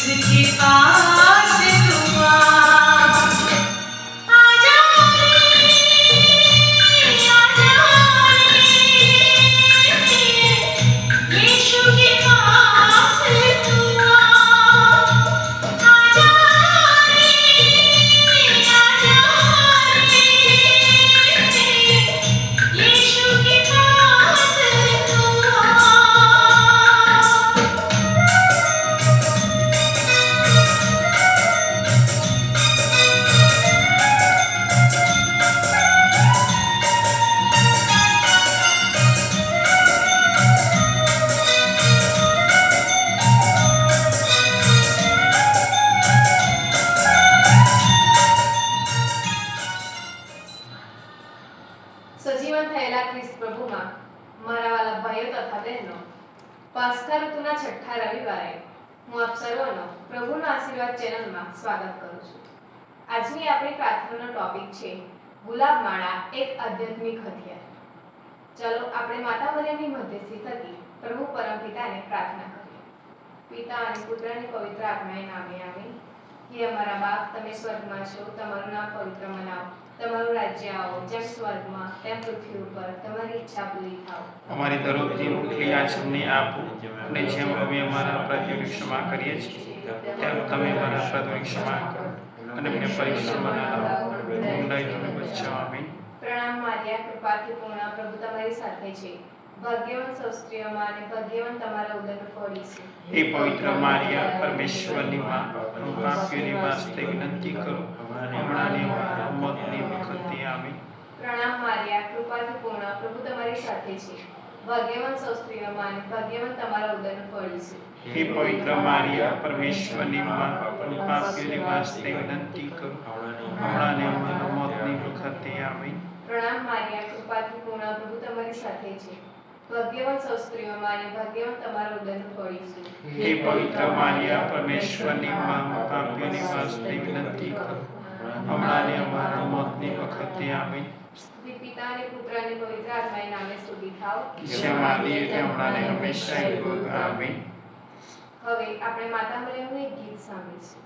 जिसके पास तुम आजा यीशु के पास तुम आजा यीशु के पास तुम સજીવન થયેલા ખ્રિસ્ત પ્રભુમાં મારા વાલા ભાઈઓ તથા બહેનો, પાસ્કા ઋતુના છઠ્ઠા રવિવારે હું આપ સર્વનો પ્રભુના આશીર્વાદ ચેનલમાં સ્વાગત કરું છું. આજની આપણી પ્રાર્થનાનો ટોપિક છે ગુલાબમાળા એક આધ્યાત્મિક હથિયાર. ચાલો આપણે માતા મરિયમની મધ્યસ્થી થકી પ્રભુ પરમપિતાને પ્રાર્થના કરીએ. પિતા અને પુત્ર અને પવિત્ર આત્માના નામે આમીન. હે અમારા બાપ, તમે સ્વર્ગમાં છો, તમારું નામ પવિત્ર મનાવો, તમારું રાજ્ય આવો, જેમ સ્વર્ગમાં તેમ પૃથ્વી ઉપર તમારી ઈચ્છા પૂરી થાવ. અમારી દરરોજની રોટલી આજ અમને આપો, અને જેમ અમે અમારા અપરાધીઓની ક્ષમા કરીએ છીએ તેમ તમે અમારા અપરાધોની ક્ષમા કરો, અને અમને પરીક્ષામાં ન લાવો, ઊંડાઈથી બચાવો. આમીન. પ્રણામ મારિયા, કૃપાથી પૂર્ણ, પ્રભુ તમારી સાથે છે. ભાગ્યવાન સૌ સ્ત્રીઓમાં અને ભાગ્યવાન તમારા ઉદરનું ફળ ઈસુ. હે પવિત્ર મારિયા, પરમેશ્વરની માં, હું પાપીઓની વાસ્તે વિનંતી કરું, હમણાં ને અમારા મોતની વખતે. આમીન. પ્રણામ મારિયા, કૃપાથી પૂર્ણ, પ્રભુ તમારી સાથે છે. ભાગ્યવાન સૌ સ્ત્રીઓમાં અને ભાગ્યવાન તમારા ઉદરનું ફળ ઈસુ. હે પવિત્ર મારિયા, પરમેશ્વરની માં, હું પાપીઓની વાસ્તે વિનંતી કરું, હમણાં ને અમારા મોતની વખતે. આમીન. પ્રણામ મારિયા, કૃપાથી પૂર્ણ, પ્રભુ તમારી સાથે છે. ભાગ્યવાન સૌ સ્ત્રીઓમાં અને ભાગ્યવાન તમારા ઉદરનું ફળ ઈસુ. હે પવિત્ર મારિયા, પરમેશ્વરની માં, હું પાપીઓની વાસ્તે વિનંતી કરું, હમણાં ને અમારા મોતની વખતે. આમીન. પિતા અને પુત્ર અને પવિત્ર આત્માના નામે સ્તુતિ થાવ. જેમ આદિ અને હમણાં ને હંમેશા યુગ. આમીન. હવે આપણે માતા મરિયમનું એક ગીત સાંભળીશું.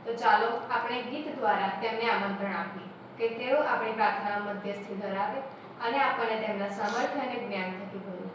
તો ચાલો આપણે ગીત દ્વારા તેમને આમંત્રણ આપીએ કે તેઓ આપણી પ્રાર્થનામાં મધ્યસ્થી ધરાવે અને આપણને તેમના સામર્થ્ય અને જ્ઞાન થકી ભરે.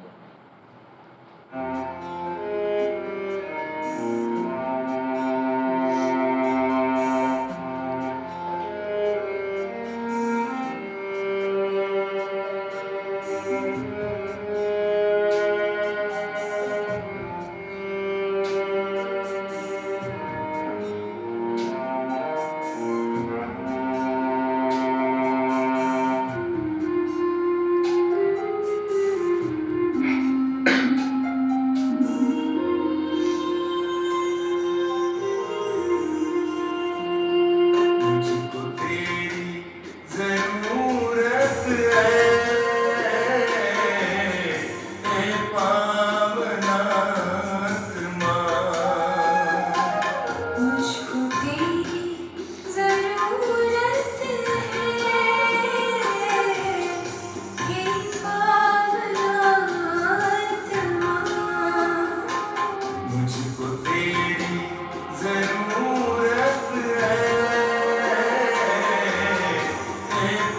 मुझको तेरी जरूरत है पावनात्मा मुझको तेरी जरूरत है पावनात्मा मुझको तेरी जरूरत है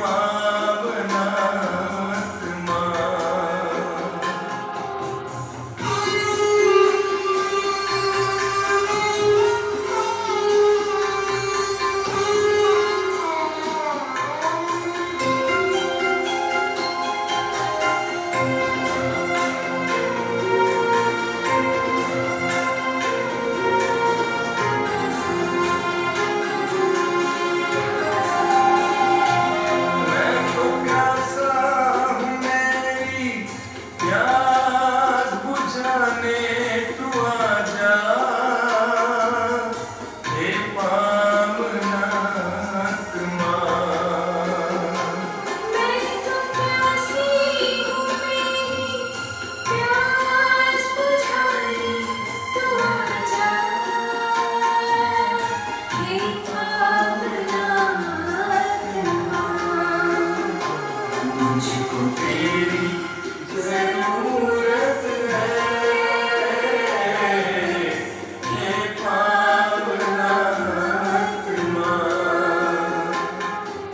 पावनात्मा मैं तो प्यासा हूँ मेरी प्यास बुझाने तू आजा हे पावनात्मा मैं तो प्यासी हूँ मेरी प्यास बुझाने तू आजा हे पावनात्मा मुझको तेरी जरूरत है हे पावनात्मा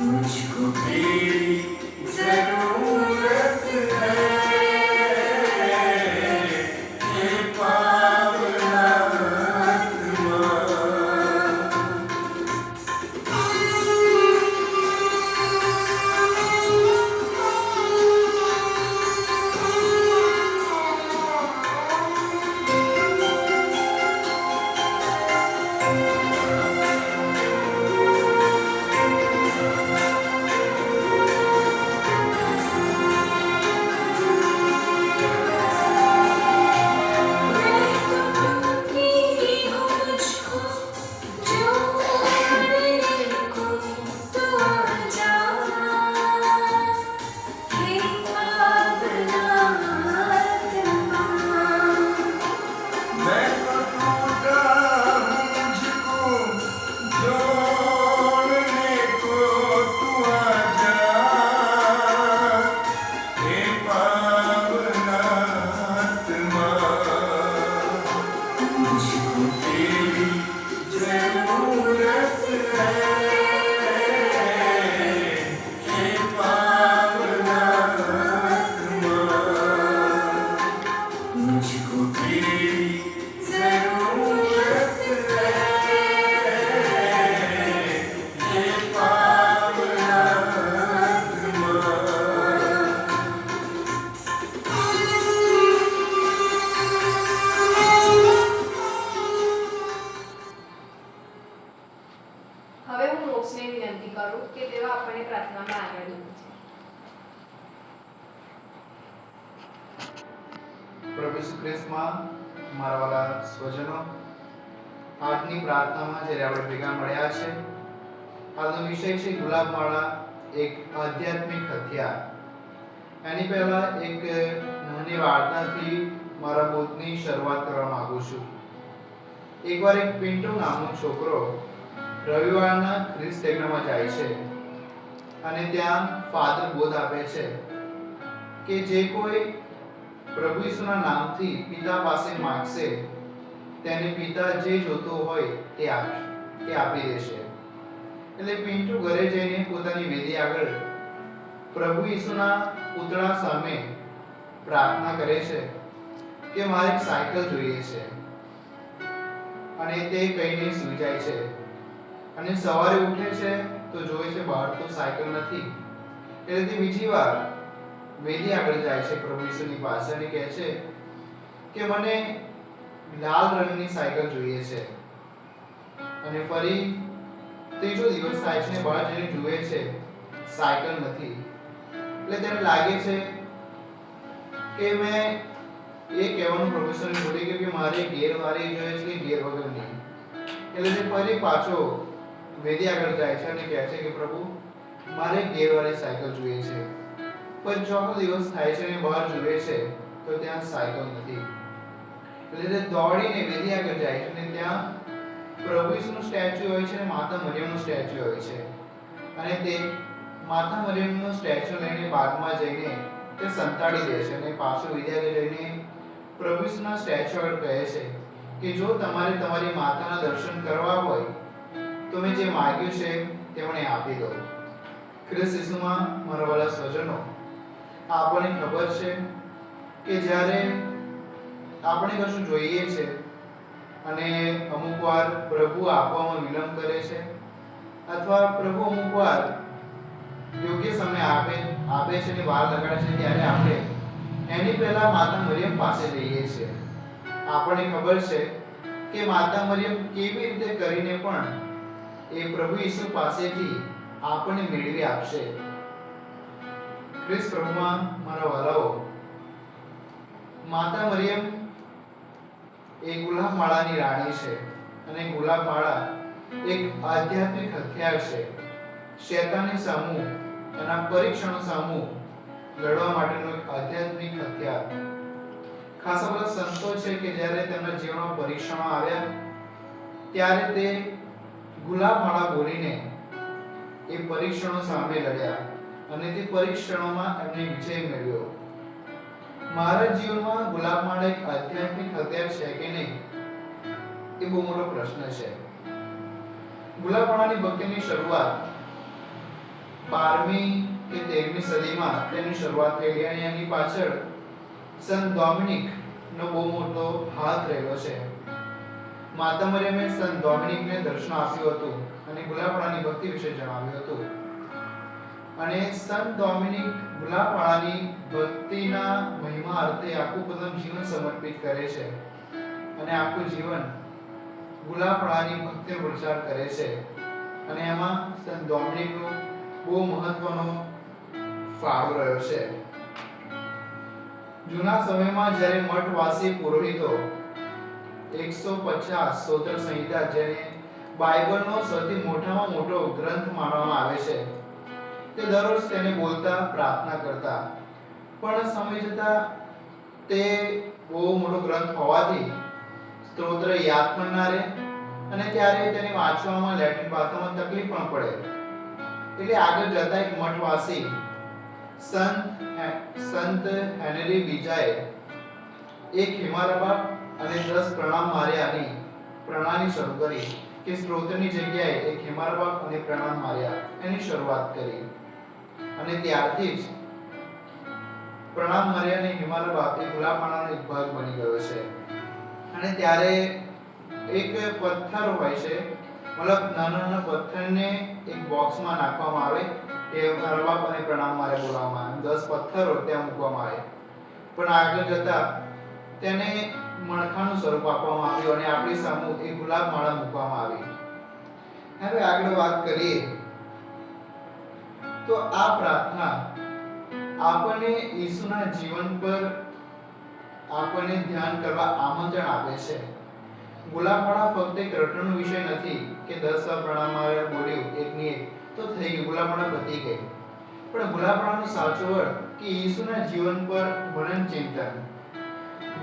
मुझको तेरी जरूरत है हे पावनात्मा मैं तो ढूंढती हूँ मुझको जोड़ने को तू आजा हे पावनात्मा मैं तो टूटा हूँ मुझको जोड़ने को तू आजा हे पावनात्मा मुझको तेरी जरूरत है हे पावनात्मा मुझको तेरी जरूरत है हे पावनात्मा હવે હું મોક્ષને વિનંતી કરું કે તેઓ આપણને પ્રાર્થનામાં આગળ વધે. પ્રભુ ઈસુ ખ્રિસ્તમાં મારા વાલા સ્વજનો, આજની પ્રાર્થનામાં જ્યારે આપણે ભેગા મળ્યા છે, આજનો વિષય છે ગુલાબમાળા, એક આધ્યાત્મિક હથિયાર. એની પહેલા એક નાની વાર્તાથી મારા બોધની શરૂઆત કરવા માંગુ છું. એકવાર એક પિન્ટુ નામનો છોકરો રવિવારના ખ્રિસ્ત યજ્ઞમાં જાય છે અને ત્યાં ફાધર બોધ આપે છે કે જે કોઈ પ્રભુ ઈસુના નામથી પિતા પાસે માંગશે તેને પિતા જે જોતો હોય તે આપશે. એ આપી દેશે. એટલે પિન્ટુ ઘરે જઈને પોતાની વેદી આગળ પ્રભુ ઈસુના પૂતળા સામે પ્રાર્થના કરે છે કે મારે એક સાયકલ જોઈએ છે. અને તે કહીને સૂઈ જાય છે. અને સવારે ઉઠે છે તો જોવે છે બહાર તો સાયકલ નથી. એટલે તે બીજી વાર વેદી આગળ જાય છે પ્રભુ ઈસુની પાસે અને કહે છે કે મને લાલ રંગની સાયકલ જોઈએ છે. અને ફરી ત્રીજો દિવસ થાય છે, બહાર જઈને જુએ છે સાયકલ નથી. એટલે તેને લાગે છે કે મેં એ કહેવાનું પ્રભુ ઈસુને ભૂલી ગયો કે મારે ગેરવાળી જોઈએ છે કે ગેર વગરની. એટલે તે ફરી પાછો વેદી આગળ જાય છે અને કહે છે કે પ્રભુ મારે ગેરવાળી સાયકલ જોઈએ છે. પણ ચોથો દિવસ થાય છે અને બહાર જુએ છે તો ત્યાં સાયકલ નથી. એટલે તે દોડીને વેદી આગળ જાય છે અને ત્યાં પ્રભુ ઈસુનું સ્ટેચ્યુ હોય છે અને માતા મરિયમનું સ્ટેચ્યુ હોય છે. અને તે માતા મરિયમનું સ્ટેચ્યુ લઈને બાગમાં જઈને તે સંતાડી દે છે અને પાછો વેદી આગળ જઈને પ્રભુ ઈસુના સ્ટેચ્યુ આગળ કહે છે કે જો તમારે તમારી માતાના દર્શન કરવા હોય તો મેં જે માંગ્યું છે તે મને આપી દો. ખ્રિસ્ત ઈસુમાં મારા વાલા સ્વજનો, આપણને ખબર છે કે જ્યારે આપણે કશું જોઈએ છે અને અમુક વાર પ્રભુ આપવામાં વિલંબ કરે છે અથવા પ્રભુ અમુક વાર યોગ્ય સમય આપે છે અને વાર લગાડે છે, ત્યારે આપણે એની પહેલા માતા મરિયમ પાસે જઈએ છીએ. આપણને ખબર છે કે માતા મરિયમ કેવી રીતે કરીને પણ એ પ્રભુ ઈસુ પાસેથી આપણને મેળવી આપશે. ખ્રિસ્ત પ્રભુમાં મારા વાલાઓ, માતા મરિયમ એ ગુલાબ માળાની રાણી છે અને ગુલાબ માળા એક આધ્યાત્મિક હથિયાર છે. શૈતાની સામુ, એના પરીક્ષણો સામુ લડવા માટેનો એક આધ્યાત્મિક હથિયાર. ખાસ બધા સંતો છે કે જ્યારે તેમના જીવનમાં પરીક્ષણો આવ્યા ત્યારે તે ગુલાબ માળા બોલીને એ પરીક્ષણો સામે લડ્યા અને તે પરીક્ષણોમાં એમને વિજય મેળવ્યો. મારા જીવનમાં ગુલાબ માળા એક આધ્યાત્મિક હથિયાર છે કે નહીં, એ બહુ મોટો પ્રશ્ન છે. ગુલાબ માળાની ભક્તિની શરૂઆત 12મી કે 13મી સદીમાં તેની શરૂઆત થઈ અને એની પાછળ સંત ડોમિનિક નો બહુ મોટો હાથ રહેલો છે. માતા મરિયમે સંત ડોમિનિકને દર્શન આપ્યું હતું અને ગુલાબ માળાની ભક્તિ વિશે જણાવ્યું હતું. અને સંત ડોમિનિક ગુલાબ માળાની ભક્તિના મહિમા અર્થે આખું પોતાનું જીવન સમર્પિત કરે છે અને આખું જીવન ગુલાબ માળાની ભક્તિનો પ્રચાર કરે છે. અને એમાં સંત ડોમિનિકનો બહુ મહત્વનો ફાળો રહ્યો છે. જૂના સમયમાં જ્યારે મઠવાસી પુરોહિતો 150 સ્તોત્ર સંહિતા, જેને બાઇબલનો સૌથી મોટામાં મોટો ગ્રંથ માનવામાં આવે છે, તે દરરોજ તેને બોલતા, પ્રાર્થના કરતા. પણ સમય જતા તે બહુ મોટો ગ્રંથ હોવાથી સ્તોત્ર યાદ પણ ના રહે અને ત્યારે તેને વાંચવામાં લેટિન ભાષામાં તકલીફ પણ પડે. એટલે આગળ જતા એક મઠવાસી સંત હેનરી બીજાએ એક હિમારબા અને 10 પ્રણામ માર્યાની પ્રણાલી શરૂ કરી કે સ્ત્રોતની જગ્યાએ એક હિમારબા અને પ્રણામ માર્યા એની શરૂઆત કરી. અને ત્યારથી જ પ્રણામ માર્યા અને હિમારબા એ ગુલાબ માળાનો એક ભાગ બની ગયો છે. અને ત્યારે એક પથ્થર હોય છે, મતલબ નાના પથ્થરને એક બોક્સમાં નાખવામાં આવે, એ હરવા અને પ્રણામ મારે બોલાવવામાં આવે. 10 પથ્થરો ત્યાં મૂકવામાં આવે. પણ આગળ જતા તેને મણકાનું સ્વરૂપ આપવામાં આવ્યું અને આપણી સામે એ ગુલાબ માળા મૂકવામાં આવી. હવે આગળ વાત કરીએ તો આ પ્રાર્થના આપણને ઈસુના જીવન પર આપણને ધ્યાન કરવા આમંત્રણ આપે છે. ગુલાબ માળા ફક્ત એક રટણનો વિષય નથી કે 10 વાર પ્રણામ માર્યા બોલ્યું એકની એક તો થઈ ગયું, ગુલાબ માળા પતી ગઈ. પણ ગુલાબ માળાનો સાચો અર્થ કે ઈસુના જીવન પર મનન ચિંતન.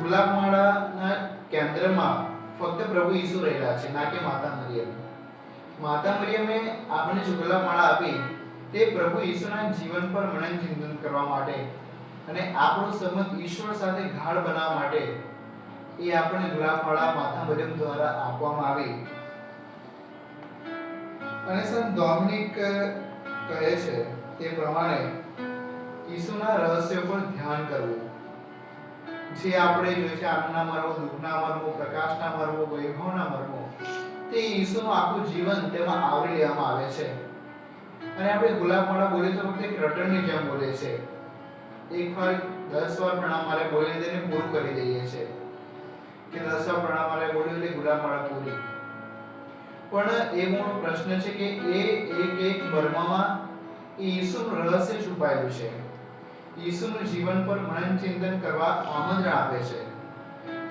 ગુલાબ માળાના કેન્દ્રમાં ફક્ત પ્રભુ ઈસુ રહેલા છે, ના કે માતા મરિયમ. માતા મરિયમે આપણે જે ગુલાબ માળા આપી તે પ્રભુ ઈસુના જીવન પર મનન ચિંતન કરવા માટે અને આપણો સંબંધ ઈશ્વર સાથે ગાઢ બનાવવા માટે એ આપણે ગુલાબ માળા માતા મરિયમ દ્વારા આપવામાં આવી. અને સંત ડોમિનિક કહે છે તે પ્રમાણે ઈસુના રહસ્ય પર ધ્યાન કરવું, જે આપણે જોઈએ છે આનંદના મર્મો, દુઃખના મર્મો, પ્રકાશના મર્મો, વૈભવના મર્મો, તે ઈસુનું આખું જીવન તેમાં આવરી લેવામાં આવે છે. અને આપણે ગુલાબમાળા બોલીએ તો ફક્ત એક રટણની જેમ બોલે છે. એકવાર 10 વાર પ્રણામ મારે બોલીને તેને પૂરું કરી દઈએ છે કે 10 વાર પ્રણામ મારે બોલ્યું એટલે ગુલાબમાળા પૂરી. પણ એ મોટો પ્રશ્ન છે કે એ એક મર્મમાં ઈસુનું રહસ્ય છુપાયેલું છે. ઈસુનું જીવન પર મનન ચિંતન કરવા આમંત્રણ આપે છે.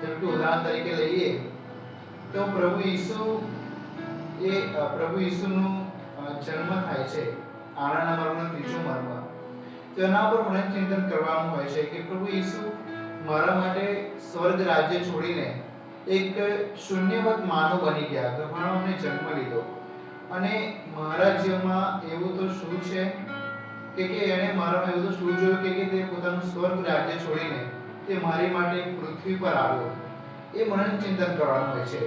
જેમ કે ઉદાહરણ તરીકે લઈએ તો પ્રભુ ઈસુનું જન્મ થાય છે, આનંદના મર્મનો ત્રીજો મર્મ. તેના પર મનન ચિંતન કરવાનું હોય છે કે પ્રભુ ઈસુ મારા માટે સ્વર્ગ રાજ્ય છોડીને એક શૂન્યવત માનવ બની ગયા, ગર્ભાણુંને જન્મ લીધો. અને મારા જીવનમાં એવું તો શું છે કે એને મારામાં એવું તો શું જોયું કે તે પોતાનું સ્વર્ગ રાજ્ય છોડીને તે મારી માટે પૃથ્વી પર આવ્યો. એ મનન ચિંતન કરવાનું હોય છે.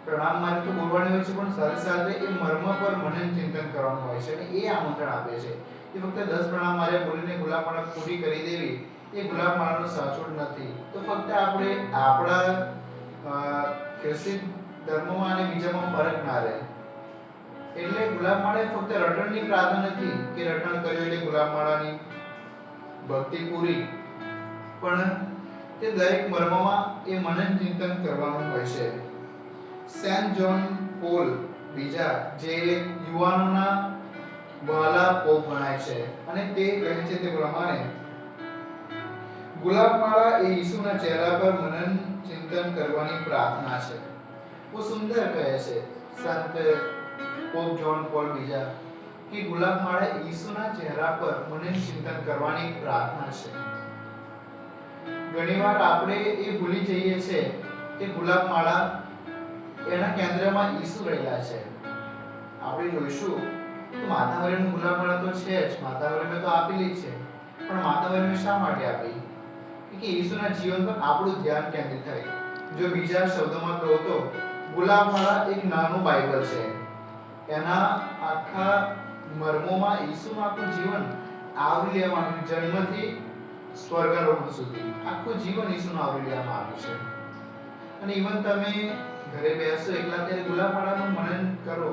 પ્રણામ મારે તો બોલવાની હોય છે, પણ સાથે સાથે એ મર્મ પર મનન ચિંતન કરવાનું હોય છે. અને એ આમંત્રણ આપે છે. એ ફક્ત 10 પ્રણામ મારે બોલીને ગુલાબમાળા પૂરી કરી દેવી એ ગુલાબમાળાનો સાચો નથી. તો ફક્ત આપણે આપણા ખ્રિસ્તી ધર્મમાં અને બીજામાં ફરક ના રહે. એટલે ગુલાબમાળા ફક્ત રટણની પ્રાર્થના નથી કે રટણ કર્યું એટલે ગુલાબમાળાની ભક્તિ પૂરી, પણ તે દરેક મર્મમાં એ મનન ચિંતન કરવાનું હોય છે. સેન્ટ જ્હોન પોલ બીજા, જે યુવાનોના વહાલા પોપ ગણાય છે, અને તે કહે છે તે પ્રમાણે ગુલાબમાળા એ ઈસુના ચહેરા પર મનન ચિંતન કરવાની પ્રાર્થના છે. वो सुंदर કહે છે સંત પોપ જ્હોન પોલ બીજા કે ગુલાબમાળા ઈસુના ચહેરા પર મનન ચિંતન કરવાની પ્રાર્થના છે. ઘણીવાર આપણે એ ભૂલી જઈએ છે કે ગુલાબમાળા એના કેન્દ્રમાં ઈસુ રહેલા છે. આપણે જોઈશું તો માતા મરિયમનું ગુલાબમાળા તો છે જ, માતા મરિયમે તો આપેલી છે, પણ માતા મરિયમે શા માટે આપી? કે ઈસુના જીવન પર આપણું ધ્યાન કેન્દ્રિત થાય. જો બીજા શબ્દોમાં કહો તો ગુલાબમાળા એક નાનું બાઇબલ છે. એના આખા મર્મોમાં ઈસુનું આખું જીવન આવરી લેવામાં, જન્મથી સ્વર્ગારોહણ સુધી આખું જીવન ઈસુનું આવરી લેવામાં આવ્યું છે. અને ઇવન તમે ઘરે બેસો એકલા ત્યારે ગુલાબમાળાનું મનન કરો,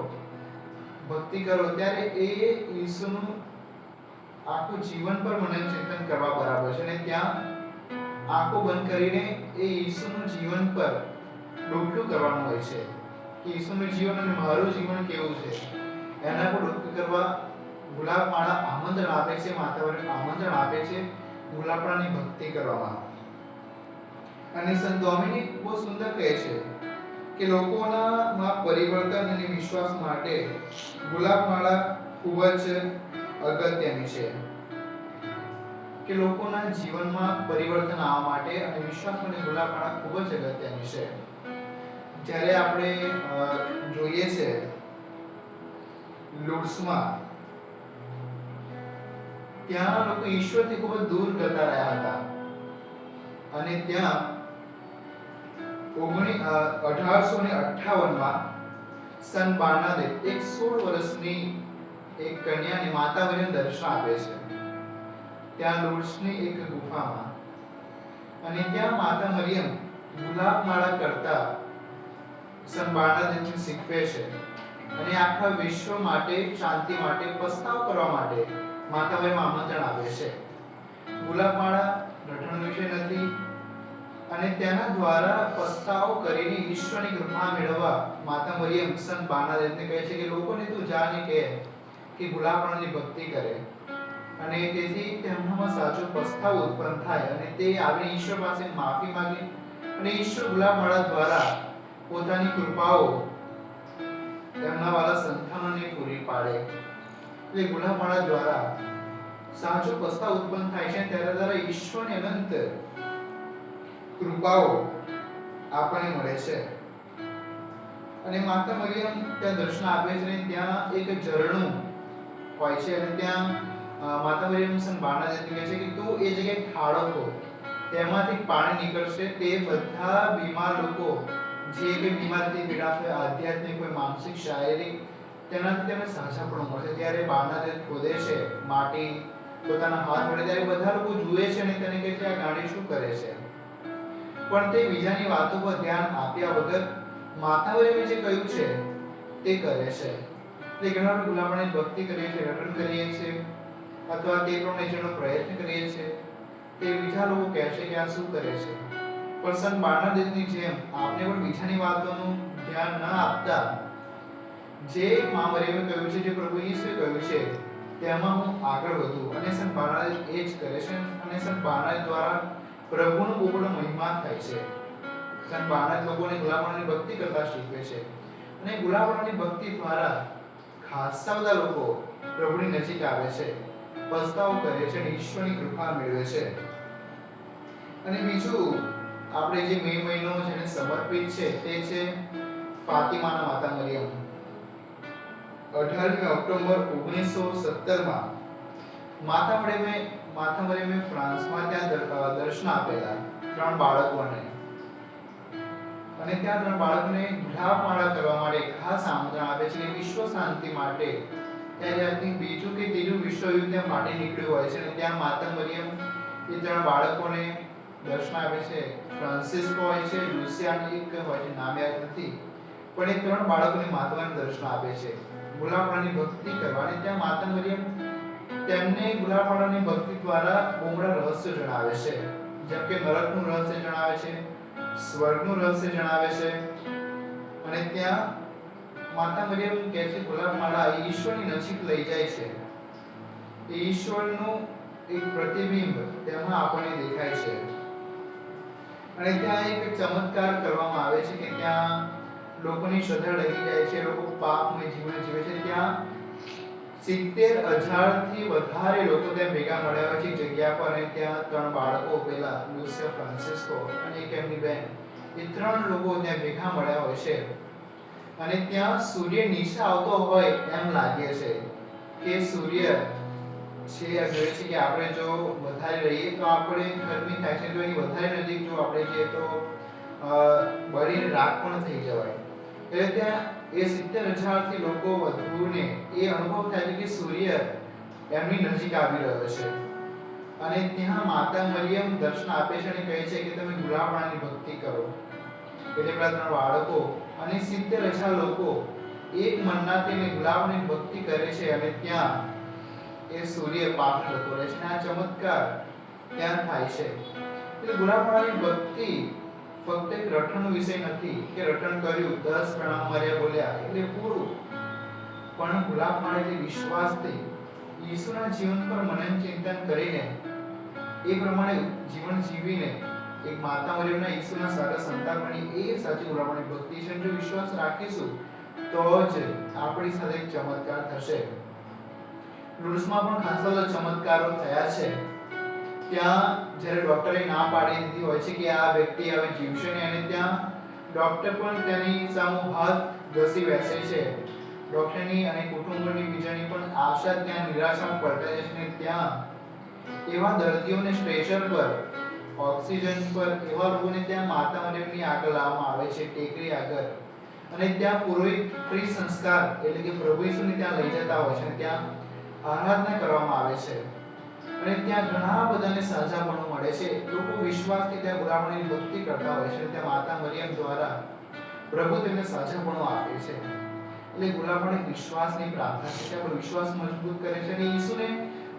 ભક્તિ કરો, ત્યારે એ ઈસુનું આખું જીવન પર મનન ચિંતન કરવા બરાબર છે. અને ત્યાં આંખો બંધ કરીને એ ઈસુનું જીવન પર ડોકલું કરવાનું હોય છે કે ઈસુનું જીવન અને મારું જીવન કેવું છે, એના પર ડોકલું કરવા ગુલાબમાળા આમંત્રણ આપે છે. માતા મરિયમ આમંત્રણ આપે છે ગુલાબમાળાની ભક્તિ કરવામાં. અને સંત ડોમિનિક બહુ સુંદર કહે છે કે લોકોના પરિવર્તન અને વિશ્વાસ માટે ગુલાબમાળા ખૂબ જ અગત્યની છે. કે લોકોના જીવનમાં પરિવર્તન આવવા માટે અને વિશ્વાસ માટે ગુલાબમાળા ખૂબ જ અગત્યની છે. જ્યારે આપણે જોઈએ છે લુડ્સમાં, ત્યાં લોકો ઈશ્વરથી ખૂબ જ દૂર જતા રહ્યા હતા. અને ત્યાં 1858માં સન બાર્નાદેત એક 16 વર્ષની એક કન્યાને માતા મરિયમ દર્શન આપે છે ત્યાં લુડ્સની એક ગુફામાં. અને ત્યાં માતા મરિયમ ગુલાબમાળા કરતા સન બાર્નાદેતને શીખવે છે. અને આખા વિશ્વ માટે, શાંતિ માટે, પસ્તાવ કરવા માટે માતા મરિયમ આમંત્રણ આપે છે. ગુલાબમાળા રટણ વિશે નથી, અને તેના દ્વારા પસ્તાવ કરીને ઈશ્વરની કૃપા મેળવવા માતા મરિયમ સંત બાર્નાદેતને કહે છે કે લોકોને તું જાને કે ગુલાબમાળાની ભક્તિ કરે, અને તેથી તેમનામાં સાચો પસ્તાવ ઉત્પન્ન થાય, અને તે આવીને ઈશ્વર પાસે માફી માંગે, અને ઈશ્વર ગુલાબમાળા દ્વારા પોતાની કૃપાઓ તેમના વાલા સંતાનોને પૂરી પાડે. એટલે ગુલાબમાળા દ્વારા સાચો પસ્તાવ ઉત્પન્ન થાય છે. ત્યારે દ્વારા ઈશ્વરની અનંત કૃપાઓ આપણને મળે છે. અને માતા મરિયમ ત્યાં દર્શન આપે છે, અને ત્યાં એક ઝરણું હોય છે, અને ત્યાં માતા મરિયમ સંત બાર્નાદેતને કહે છે કે તું એ જગ્યાએ ખાડો ખોદ, તેમાંથી પાણી નીકળશે. તે બધા બીમાર લોકો જે કોઈ બીમારીથી પીડાતા હોય, આધ્યાત્મિક હોય, માનસિક, શારીરિક, તેનાથી તેમને સાચાપણું મળશે. ત્યારે બહારના જે ખોદે છે માટી પોતાના હાથ વડે, ત્યારે બધા લોકો જુએ છે અને તેને કહે છે આ ગાંડી શું કરે છે. પણ તે બીજાની વાતો પર ધ્યાન આપ્યા વગર માતાઓએ જે કહ્યું છે તે કરે છે. તે ઘણા લોકો ગુલામણી ભક્તિ કરીએ છીએ, રટણ કરીએ છીએ અથવા તે પ્રમાણે જેનો પ્રયત્ન કરીએ છીએ, તે બીજા લોકો કહે છે કે આ શું કરે છે. પણ સંત બારનાદેવની જેમ આપણે પણ બીજાની વાતોનું ધ્યાન ન આપતા જે મા મરિયમે કહ્યું છે, જે પ્રભુ ઈસુએ કહ્યું છે તેમાં હું આગળ વધું. અને સંત બારનાદેવ એ જ કરે છે અને સંત બારનાદેવ દ્વારા પ્રભુનો બહુ બધો મહિમા થાય છે. સંત બારનાદેવ લોકોને ગુલામોની ભક્તિ કરતા શીખવે છે અને ગુલામોની ભક્તિ દ્વારા ખાસા બધા લોકો પ્રભુની નજીક આવે છે, પસ્તાવો કરે છે અને ઈશ્વરની કૃપા મેળવે છે. અને બીજું આપણે જે મે મહિનો જેને સમર્પિત છે તે છે ફાતિમાના માતા મરિયમ. 18મી ઓક્ટોબર 1917 માં માતા મરિયમે ફ્રાન્સમાં ત્યાં દર્શન આપેલા 3 બાળકોને. અને ત્યાં 3 બાળકોને ગુલાબમાળા કરવા માટે ખાસ આમંત્રણ આપે છે કે વિશ્વ શાંતિ માટે. ત્યારે આઈ થિંક બીજું કે ત્રીજું વિશ્વયુદ્ધ ત્યાં ફાટી નીકળ્યું હોય છે અને ત્યાં માતા મરિયમ એ 3 બાળકોને દર્શન આપે છે. ફ્રાન્સિસ્કો હોય છે, લુસિયાન એક હોય છે, નામ યાદ નથી, પણ એ 3 બાળકોને માતાને દર્શન આપે છે ગુલાબમાળાની ભક્તિ કરવા. અને ત્યાં માતા મરિયમ તેમને ગુલાબમાળાની ભક્તિ દ્વારા બહુમરા રહસ્ય જણાવે છે, જેમ કે નરકનું રહસ્ય જણાવે છે, સ્વર્ગનું રહસ્ય જણાવે છે. અને ત્યાં માતા મરિયમ કહે છે ગુલાબમાળા ઈશ્વરની નજીક લઈ જાય છે. એ ઈશ્વરનું એક પ્રતિબિંબ તેમાં આપણને દેખાય છે. અને ત્યાં એક ચમત્કાર કરવામાં આવે છે કે ત્યાં લોકોની શ્રદ્ધા ડગી જાય છે, લોકો પાપમય જીવન જીવે છે. ત્યાં 70,000 થી વધારે લોકો ત્યાં ભેગા મળ્યા હોય છે જગ્યા પર. અને ત્યાં 3 બાળકો, પેલા લુસિયા, ફ્રાન્સિસ્કો અને એક એમની બહેન, એ 3 લોકો ત્યાં ભેગા મળ્યા હોય છે. અને ત્યાં સૂર્ય નીચે આવતો હોય એમ લાગે છે કે સૂર્ય છે જોઈએ છે કે આપણે જો વધારે રહીએ તો આપણે ગરમી થાય છે, તો એની વધારે નજીક જો આપણે જઈએ તો બળીને રાખ પણ થઈ જવાય. એટલે ત્યાં એ 70,000 થી લોકો વધુને એ અનુભવ થાય છે કે સૂર્ય એમની નજીક આવી રહ્યો છે. અને ત્યાં માતા મરિયમ દર્શન આપે છે અને કહે છે કે તમે ગુલાબમાળાની ભક્તિ કરો. એટલે પેલા 3 બાળકો અને 70,000 લોકો એક મનના થઈને ગુલાબમાળાની ભક્તિ કરે છે. અને ત્યાં એ સૂર્ય પાછો જતો રહે છે. આ ચમત્કાર ત્યાં થાય છે. એટલે ગુલાબમાળાની ભક્તિ ફક્ત એક રટણનો વિષય નથી કે રટણ કર્યું, 10 પ્રણામ માર્યા બોલ્યા એટલે પૂરું. પણ ગુલાબમાળા જે વિશ્વાસથી ઈસુના જીવન પર મનન ચિંતન કરીને એ પ્રમાણે જીવન જીવીને એક માતા મરિયમના ઈસુના સારા સંતાન બની, એ સાચી ગુલાબમાળાની ભક્તિ છે. જો વિશ્વાસ રાખીશું તો જ આપણી સાથે એક ચમત્કાર થશે. લુર્સમાં પણ ખાસ બધા ચમત્કારો થયા છે. ત્યાં જ્યારે ડોક્ટરે ના પાડી દીધી હોય છે કે આ વ્યક્તિ હવે જીવશે નહીં, અને ત્યાં ડોક્ટર પણ તેની સામે હાથ ઘસી બેસે છે. ડોક્ટરની અને કુટુંબની બીજાની પણ આશા ત્યાં નિરાશામાં પલટાઈ જાય છે. અને ત્યાં એવા દર્દીઓને સ્ટ્રેચર પર, ઓક્સિજન પર એવા લોકોને ત્યાં માતા મરિયમની આગળ લાવવામાં આવે છે, ટેકરી આગળ. અને ત્યાં પુરોહિત સંસ્કાર એટલે કે પ્રભુ ઈસુને ત્યાં લઈ જતા હોય છે અને ત્યાં આરાધના કરવામાં આવે છે. અને ત્યાં ઘણા બધાને સાજાપણું મળે છે. લોકો વિશ્વાસથી ત્યાં ગુલામોની ભક્તિ કરતા હોય છે. ત્યાં માતા મરિયમ દ્વારા પ્રભુ તેમને સાજાપણું આપે છે. એટલે ગુલામોની વિશ્વાસની પ્રાર્થના છે કે આપણો વિશ્વાસ મજબૂત કરે છે અને ઈસુને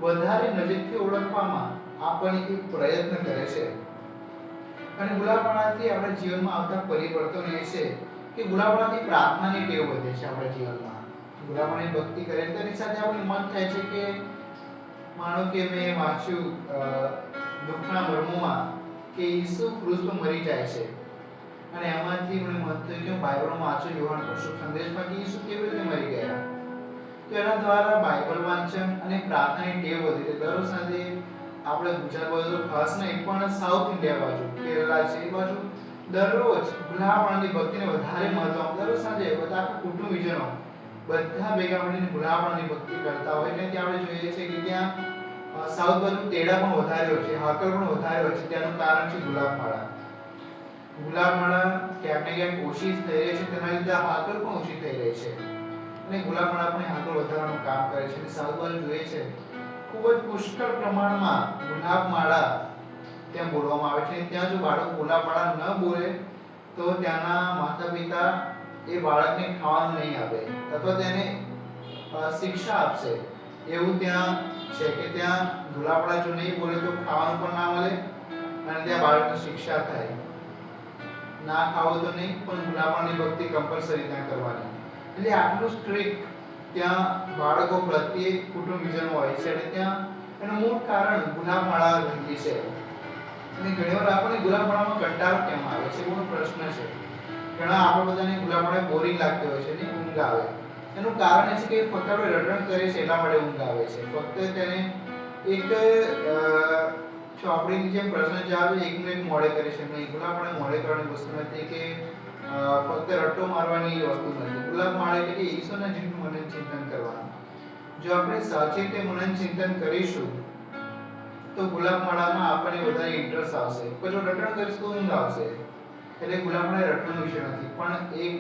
વધારે નજીકથી ઓળખવામાં આપણને એક પ્રયત્ન કરે છે. અને ગુલામોથી આપણા જીવનમાં આવતા પરિવર્તન એ છે કે ગુલામોથી પ્રાર્થનાની ટેવ વધે છે આપણા જીવનમાં. ગુલામોની ભક્તિ કરે તેની સાથે આપણને મન થાય છે કે માનો કે મેં વાંચ્યું દુઃખના મર્મોમાં કે ઈસુ ક્રૂસ પર મરી જાય છે અને એમાંથી મને મન થયું કે હું બાઇબલમાં વાંચ્યું યોહાનનો શુભ સંદેશમાં કે ઈસુ કેવી રીતે મરી ગયા. તો એના દ્વારા બાઇબલ વાંચન અને પ્રાર્થનાની ટેવ વધી છે. દરરોજ સાંજે આપણે ગુજરાત બાજુ ખાસ નહીં પણ સાઉથ ઇન્ડિયા બાજુ, કેરલા છે એ બાજુ દરરોજ ગુલામોની ભક્તિને વધારે મહત્વ આપે. દરરોજ સાંજે બધા આખા કુટુંબીજનો બધા ભેગા મળીને ગુલામોની ભક્તિ કરતા હોય. એટલે ત્યાં આપણે જોઈએ છે કે ત્યાં સાઉથ બાજુ તેડા પણ વધારે હોય છે, હાકર પણ વધારે હોય છે. તેનું કારણ છે ગુલાબમાળા. ગુલાબમાળા ક્યાંક ને ક્યાંક ઓછી થઈ રહી છે, તેના લીધે હાકર પણ ઓછી થઈ રહી છે. અને ગુલાબમાળા પણ આગળ વધારવાનું કામ કરે છે. અને સાઉથ બાજુ જોઈએ છે ખૂબ જ પુષ્કળ પ્રમાણમાં ગુલાબમાળા ત્યાં બોલવામાં આવે છે. ત્યાં જો બાળક ગુલાબમાળા ન બોલે તો ત્યાંના માતા પિતા એ બાળકને ખાવાનું નહીં આપે અથવા તેને શિક્ષા આપશે. એવું ત્યાં છે કે ત્યાં ગુલાબમાળા જો નહીં બોલે તો ખાવાનું પણ ના મળે અને ત્યાં બાળકને શિક્ષા થાય. ના ખાવો તો નહીં, પણ ગુલાબમાળાની ભક્તિ કમ્પલસરી ત્યાં કરવાની. એટલે આટલું સ્ટ્રિક્ટ ત્યાં બાળકો પ્રત્યે કુટુંબીજનો હોય છે. અને ત્યાં એનું મૂળ કારણ ગુલાબમાળા રંગી છે. અને ઘણીવાર આપણને ગુલાબમાળામાં કંટાળો કેમ આવે છે એવો પ્રશ્ન છે. ઘણા આપણે બધાને ગુલાબમાળા બોરિંગ લાગતી હોય છે ને ઊંઘ આવે. એનું કારણ એ છે કે ફક્ત આપણે રટણ કરીએ છીએ એટલા માટે ઊંઘ આવે છે. ફક્ત તેને એક ચોપડીની જેમ પ્રશ્ન જવાબ એકનું એક મોડે કરી છે. નહીં, ગુલાબમાળા મોડે કરવાની વસ્તુ નથી કે ફક્ત રટ્ટો મારવાની વસ્તુ નથી. ગુલાબમાળા એટલે કે ઈશ્વરના જીવનું મનન ચિંતન કરવાનું. જો આપણે સાચી રીતે મનન ચિંતન કરીશું તો ગુલાબમાળામાં આપણને વધારે ઇન્ટરેસ્ટ આવશે. પણ જો રટણ કરીશું તો ઊંઘ આવશે. એટલે ગુલાબમાળા રટણ વિશે નથી, પણ એક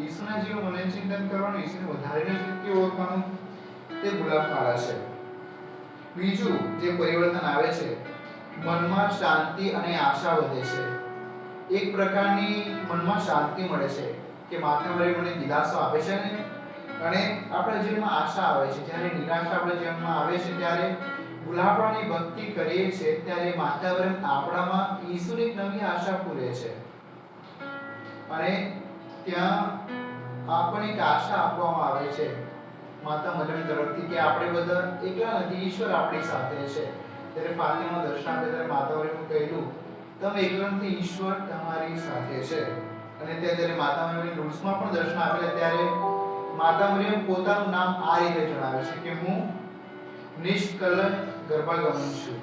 ઈશ્વરના જીવનું મનન ચિંતન કરવાનું, ઈશ્વરને વધારે નજીકથી ઓળખવાનું તે ગુલાબમાળા છે. બીજું જે પરિવર્તન આવે છે, મનમાં શાંતિ અને આશા વધે છે. એક પ્રકારની મનમાં શાંતિ મળે છે કે માથાવાળી મને દિલાસો આપે છે ને, અને આપણા જીવનમાં આશા આવે છે. જ્યારે નિરાશા આપણા જીવનમાં આવે છે ત્યારે ગુલાબમાળાની ભક્તિ કરીએ છીએ ત્યારે માથાવાળી આપણામાં ઈશ્વરની એક નવી આશા પૂરે છે. અને ત્યાં આપણને એક આશા આપવામાં આવે છે માતા મરિયમ તરફથી કે આપણે બધા એકલા નથી, ઈશ્વર આપણી સાથે છે. ત્યારે ફાતિમામાં દર્શન આપે ત્યારે માતાવાળીનું કહેલું, તમે એકલા નથી, ઈશ્વર તમારી સાથે છે. અને ત્યારે માતા મરિયમની રૂલ્સમાં પણ દર્શન આપેલા ત્યારે માતા મરિયમ પોતાનું નામ આ રીતે જણાવે છે કે હું નિષ્કલંક ગર્ભાગમન છું.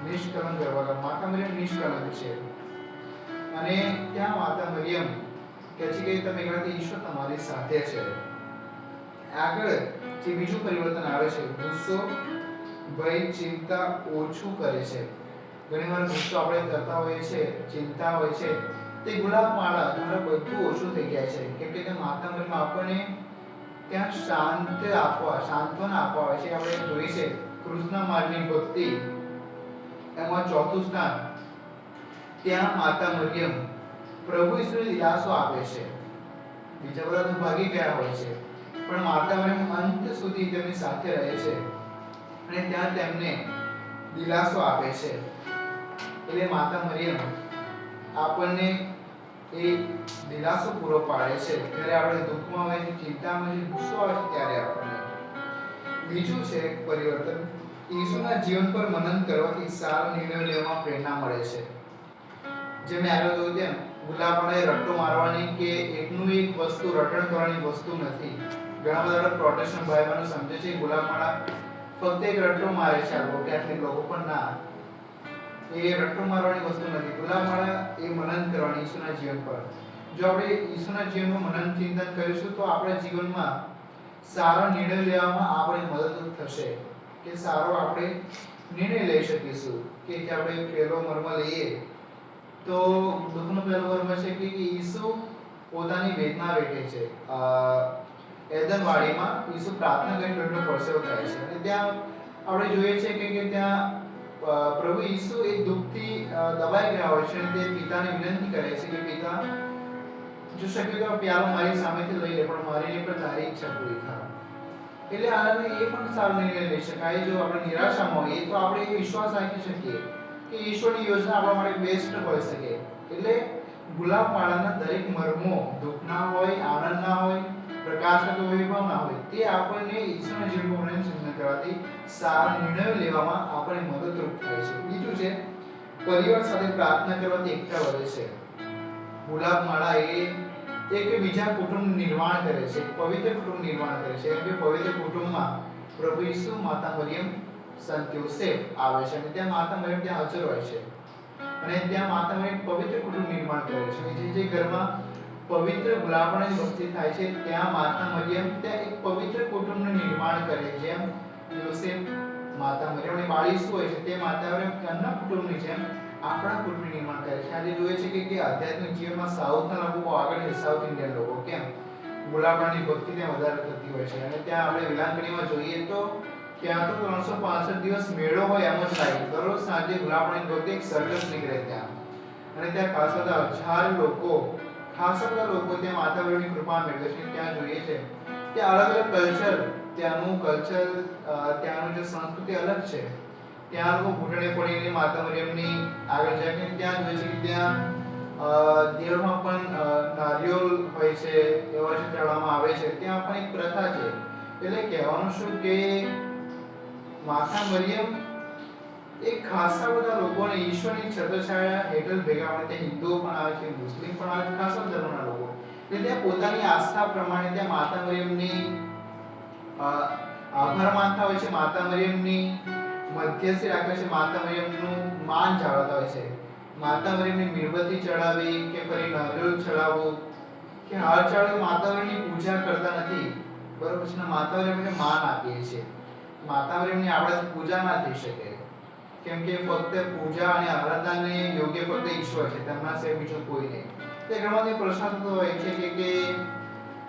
નિષ્કલંક ગર્ભાગમન, માતા મરિયમ નિષ્કલંક છે. અને ત્યાં માતા મરિયમ કહે છે કે તમે એકલા નથી, ઈશ્વર તમારી સાથે છે. આગળ જે બીજું પરિવર્તન આવે છે, ગુસ્સો, ભય, ચિંતા ઓછું કરે છે. ઘણીવાર ગુસ્સો આપણે કરતા હોઈએ છે, ચિંતા હોય છે, તે ગુલાબમાળા દ્વારા બધું ઓછું થઈ જાય છે. કેમ કે માતા મરિયમ આપણને ત્યાં સાંત્વના આપવા આવે છે. આપણે જોઈએ છે કૃષ્ણ માર્ગની ભક્તિ એમાં ચોથું સ્થાન, ત્યાં માતા મરિયમ પ્રભુ ઈશ્વરને દિલાસો આપે છે. બીજા બધા તો ભાગી ગયા હોય છે, પણ માતા મરિયમ અંત સુધી તેમની સાથે રહે છે અને ત્યાં તેમને દિલાસો આપે છે. એટલે માતા મરિયમ આપણને એ દિલાસો પૂરો પાડે છે જ્યારે આપણે દુઃખમાં હોય છે, ચિંતામાં હોય છે, ગુસ્સો આવે છે ત્યારે આપણને. બીજું છે પરિવર્તન, ઈસુના જીવન પર મનન કરવાથી સારા નિર્ણયો લેવામાં પ્રેરણા મળે છે. જે મેં આગળ કહ્યું તેમ ગુલાબમાળા રટ્ટો મારવાની કે એકનું એક વસ્તુ રટણ કરવાની વસ્તુ નથી. ઘણા બધા પ્રોટેસ્ટન્ટ ભાઈઓ સમજે છે ગુલાબમાળા ફક્ત એક રટ્ટો મારે છે. આ કેથોલિક લોકો પણ ના, એ રટ્ટો મારવાની વસ્તુ નથી. ગુલાબમાળા એ મનન કરવાની ઈસુના જીવન પર. જો આપણે ઈસુના જીવનનું મનન ચિંતન કરીશું તો આપણા જીવનમાં સારા નિર્ણય લેવામાં આપણે મદદરૂપ થશે કે સારો આપણે નિર્ણય લઈ શકીશું. કે આપણે પહેલો મર્મ લઈએ તો દુઃખનો પહેલો મર્મ છે કે ઈસુ પોતાની વેદના વેઠે છે. એદન વાડીમાં ઈસુ પ્રાર્થના કરીને પેટનો પરસેવો થાય છે અને ત્યાં આપણે જોઈએ છે કે ત્યાં પ્રભુ ઈસુ એ દુઃખથી દબાઈ ગયા હોય છે અને તે પિતાને વિનંતી કરે છે કે પિતા, જો શક્ય તો પ્યાલો મારી સામેથી લઈ લે, પણ મારી નહીં પણ તારી ઈચ્છા પૂરી થાય. એટલે આને એ પણ સારો નિર્ણય લઈ શકાય. જો આપણે નિરાશામાં હોઈએ તો આપણે એ વિશ્વાસ રાખી શકીએ કે ઈશ્વરની યોજના આપણા માટે બેસ્ટ હોઈ શકે. એટલે ગુલાબમાળાના દરેક મર્મો દુઃખના હોય, આનંદના હોય, પ્રકાશના કે વૈભવના હોય, તે આપણને ઈશ્વરના જીવનમાં મનન ચિંતન કરવાથી સારા નિર્ણયો લેવામાં આપણે મદદરૂપ થાય છે. બીજું છે પરિવાર સાથે પ્રાર્થના કરવાથી એકતા વધે છે. ગુલાબમાળા એ એક બીજા કુટુંબ નિર્માણ કરે છે, પવિત્ર કુટુંબ નિર્માણ કરે છે. કે પવિત્ર કુટુંબમાં પ્રભુ ઈસુ, માતા મરિયમ, સંત યોસેફ આવે છે અને ત્યાં માતા મરિયમ ત્યાં હાજર હોય છે અને ત્યાં માતા મરિયમ પવિત્ર કુટુંબ નિર્માણ કરે છે. જે ઘરમાં પવિત્ર ગુલાબમાળાની ભક્તિ થાય છે ત્યાં માતા મરિયમ ત્યાં એક પવિત્ર કુટુંબનું નિર્માણ કરે. જેમ યોસેફ, માતા મરિયમ અને બાળ ઈસુ હોય છે તે માતા મરિયમ તેમના કુટુંબની જેમ આપણા કુટુંબનું નિર્માણ કરે છે. આજે જોઈએ છે કે આધ્યાત્મિક જીવનમાં સાઉથના લોકો આગળ છે, સાઉથ ઇન્ડિયન લોકો. કેમ? ગુલાબરાની ભક્તિ ત્યાં વધારે થતી હોય છે. અને ત્યાં આપણે વિલાંકણીમાં જોઈએ તો ત્યાં તો 365 દિવસ મેળો હોય એમ જ થાય. દરરોજ સાંજે ગુલાબરાની ભક્તિ એક સર્કસ નીકળે ત્યાં, અને ત્યાં ખાસ બધા લોકો ત્યાં માતાવરની કૃપા મેળવે છે. ત્યાં જોઈએ છે કે અલગ અલગ કલ્ચર, ત્યાંનું જે સંસ્કૃતિ અલગ છે. ત્યાં લોકો ઘૂંટણે પડીને માતા મરિયમની આગળ જાય છે. ત્યાં જોઈએ છે કે ત્યાં દેવળમાં પણ નારિયેળ હોય છે, એવા જે ચડાવવામાં આવે છે. ત્યાં પણ એક પ્રથા છે. એટલે કહેવાનું શું કે માતા મરિયમ એક ખાસા બધા લોકોને ઈશ્વરની છત્રછાયા હેઠળ ભેગા મળે. ત્યાં હિન્દુઓ પણ આવે છે, મુસ્લિમ પણ આવે છે, ખાસા ધર્મના લોકો. એટલે ત્યાં પોતાની આસ્થા પ્રમાણે ત્યાં માતા મરિયમની આભાર માનતા હોય છે, માતા મરિયમની મધ્યસ્થી રાખે છે, માતા મરિયમનું માન જાળવતા હોય છે. માતા મરિયમની મીણબત્તી ચડાવી કે ફરી નારિયેળ ચડાવવું કે હાર ચડાવી માતા મરિયમની પૂજા કરતા નથી, બરોબર છે. માતા મરિયમને માન આપીએ છીએ. માતા મરિયમની આપણાથી પૂજા ના થઈ શકે, કેમ કે ફક્ત પૂજા અને આરાધનાને યોગ્ય ફક્ત ઈશ્વર છે, તેમના સિવાય બીજું કોઈ નહીં. તે ઘણા પ્રશ્ન થતો હોય છે કે